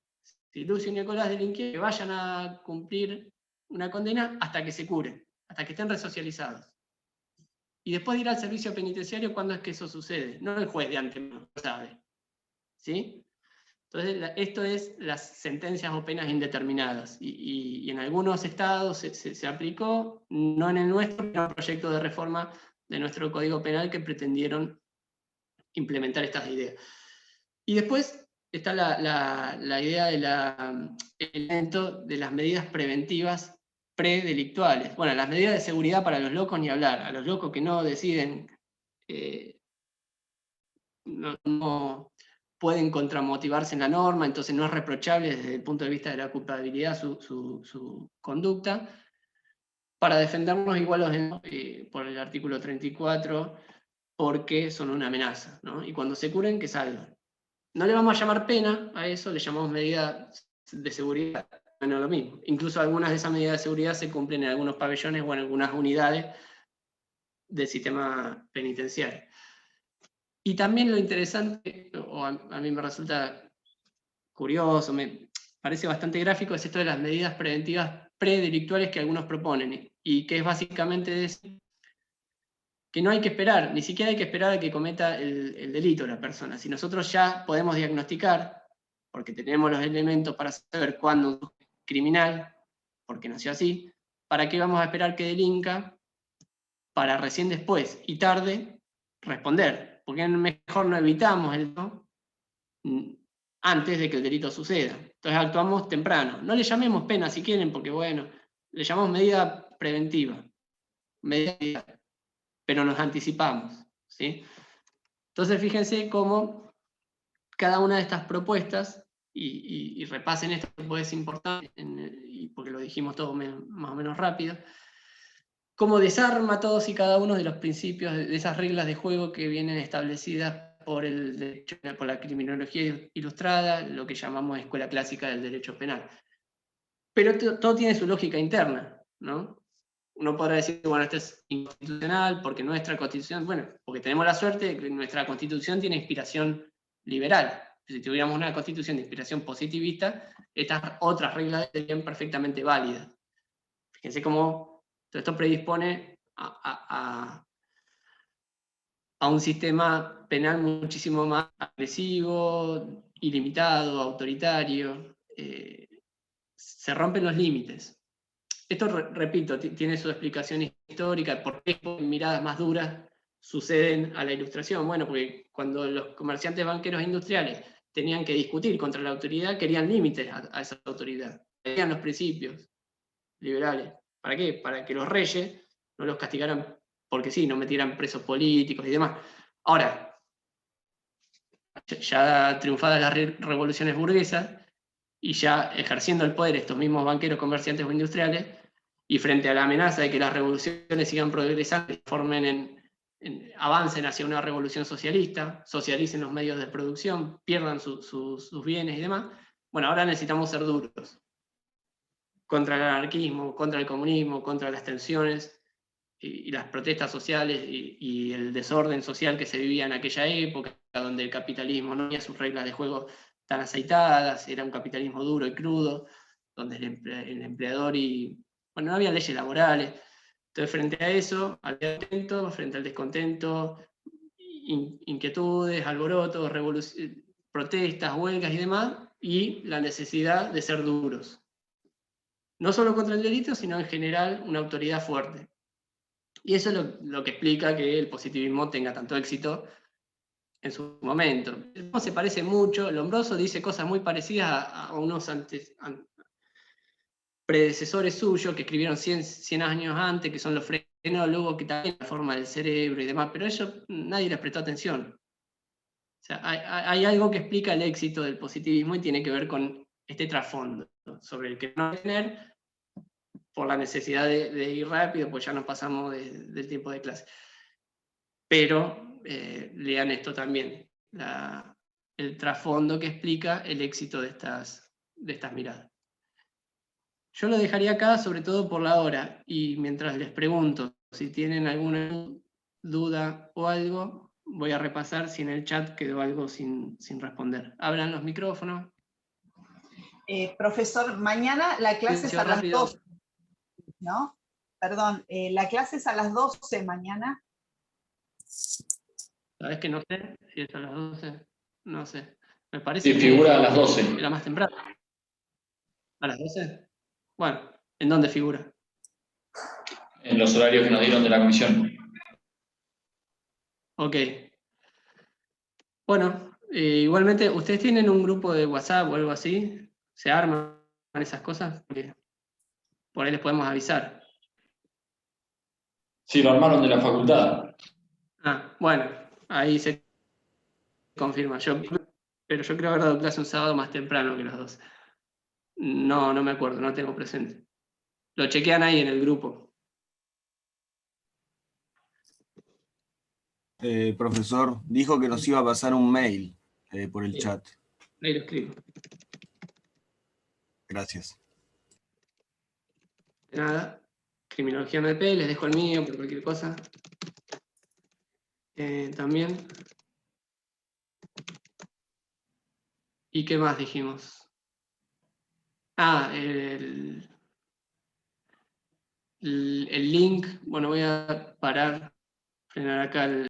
Speaker 2: Si Lucio y Nicolás delinquieron, que vayan a cumplir una condena hasta que se curen, hasta que estén resocializados. Y después ir al servicio penitenciario cuando es que eso sucede. No el juez de antemano, lo sabe. ¿Sí? Entonces, esto es las sentencias o penas indeterminadas. Y en algunos estados se aplicó, no en el nuestro, pero un proyecto de reforma de nuestro Código Penal que pretendieron implementar estas ideas. Y después está la idea del elemento de las medidas preventivas predelictuales. Bueno, las medidas de seguridad para los locos ni hablar. A los locos que no deciden, no pueden contramotivarse en la norma, entonces no es reprochable desde el punto de vista de la culpabilidad su conducta. Para defendernos igual por el artículo 34, porque son una amenaza, ¿no? Y cuando se curen, que salgan. No le vamos a llamar pena a eso, le llamamos medida de seguridad, no es lo mismo. Incluso algunas de esas medidas de seguridad se cumplen en algunos pabellones o en algunas unidades del sistema penitenciario. Y también lo interesante, o a mí me resulta curioso, me parece bastante gráfico, es esto de las medidas preventivas predelictuales que algunos proponen, y que es básicamente decir que no hay que esperar, ni siquiera hay que esperar a que cometa el delito la persona. Si nosotros ya podemos diagnosticar, porque tenemos los elementos para saber cuándo es criminal, porque nació así, ¿para qué vamos a esperar que delinca para recién después y tarde responder? Porque mejor no evitamos el delito antes de que el delito suceda. Entonces actuamos temprano. No le llamemos pena si quieren, porque bueno, le llamamos medida preventiva. Medida, pero nos anticipamos, ¿sí? Entonces fíjense cómo cada una de estas propuestas, y repasen esto, porque es importante, y porque lo dijimos todo más o menos rápido, cómo desarma todos y cada uno de los principios, de esas reglas de juego que vienen establecidas por la criminología ilustrada, lo que llamamos escuela clásica del derecho penal. Pero todo tiene su lógica interna, ¿no? Uno podrá decir, bueno, esto es inconstitucional, porque nuestra constitución, bueno, porque tenemos la suerte de que nuestra constitución tiene inspiración liberal. Si tuviéramos una constitución de inspiración positivista, estas otras reglas serían perfectamente válidas. Fíjense cómo todo esto predispone a un sistema penal muchísimo más agresivo, ilimitado, autoritario. Se rompen los límites. Esto, repito, tiene su explicación histórica de por qué miradas más duras suceden a la Ilustración. Bueno, porque cuando los comerciantes, banqueros e industriales tenían que discutir contra la autoridad, querían límites a esa autoridad. Querían los principios liberales. ¿Para qué? Para que los reyes no los castigaran porque sí, no metieran presos políticos y demás. Ahora, ya triunfadas las revoluciones burguesas, y ya ejerciendo el poder estos mismos banqueros, comerciantes o industriales, y frente a la amenaza de que las revoluciones sigan progresando y avancen hacia una revolución socialista, socialicen los medios de producción, pierdan sus bienes y demás, bueno, ahora necesitamos ser duros contra el anarquismo, contra el comunismo, contra las tensiones y las protestas sociales y el desorden social que se vivía en aquella época, donde el capitalismo no tenía sus reglas de juego tan aceitadas, era un capitalismo duro y crudo, donde el empleador no había leyes laborales. Entonces, frente a eso, al descontento, frente al descontento, inquietudes, alborotos, protestas, huelgas y demás, y la necesidad de ser duros. No solo contra el delito, sino en general una autoridad fuerte. Y eso es lo que explica que el positivismo tenga tanto éxito en su momento. El se parece mucho, Lombroso dice cosas muy parecidas a unos predecesores suyos que escribieron 100 años antes, que son los frenólogos, que también la forma del cerebro y demás, pero a ellos nadie les prestó atención. O sea, hay algo que explica el éxito del positivismo y tiene que ver con este trasfondo, ¿no? Sobre el que no tener por la necesidad de ir rápido, pues ya nos pasamos del tiempo de clase. Pero lean esto también, el trasfondo que explica el éxito de estas miradas. Yo lo dejaría acá, sobre todo por la hora, y mientras les pregunto si tienen alguna duda o algo, voy a repasar si en el chat quedó algo sin responder. Abran los micrófonos.
Speaker 1: Profesor, mañana la clase es a las 12, ¿no? Perdón, la clase es a las 12 mañana.
Speaker 2: ¿Sabes que no sé si es a las 12? No sé. Me parece
Speaker 3: que figura a las 12.
Speaker 2: Era más temprano. ¿A las 12? Bueno, ¿en dónde figura?
Speaker 3: En los horarios que nos dieron de la comisión.
Speaker 2: Ok. Bueno, igualmente, ¿ustedes tienen un grupo de WhatsApp o algo así? ¿Se arman esas cosas? Porque por ahí les podemos avisar.
Speaker 3: Sí, lo armaron de la facultad.
Speaker 2: Ah, bueno, ahí se confirma. Pero yo creo haber dado clase un sábado más temprano que los dos. No me acuerdo, no tengo presente. Lo chequean ahí en el grupo.
Speaker 7: Profesor, dijo que nos iba a pasar un mail por el chat.
Speaker 2: Ahí lo escribo.
Speaker 7: Gracias.
Speaker 2: De nada. Criminología MP, les dejo el mío por cualquier cosa. También. ¿Y qué más dijimos? Ah, el link. Bueno, voy a frenar acá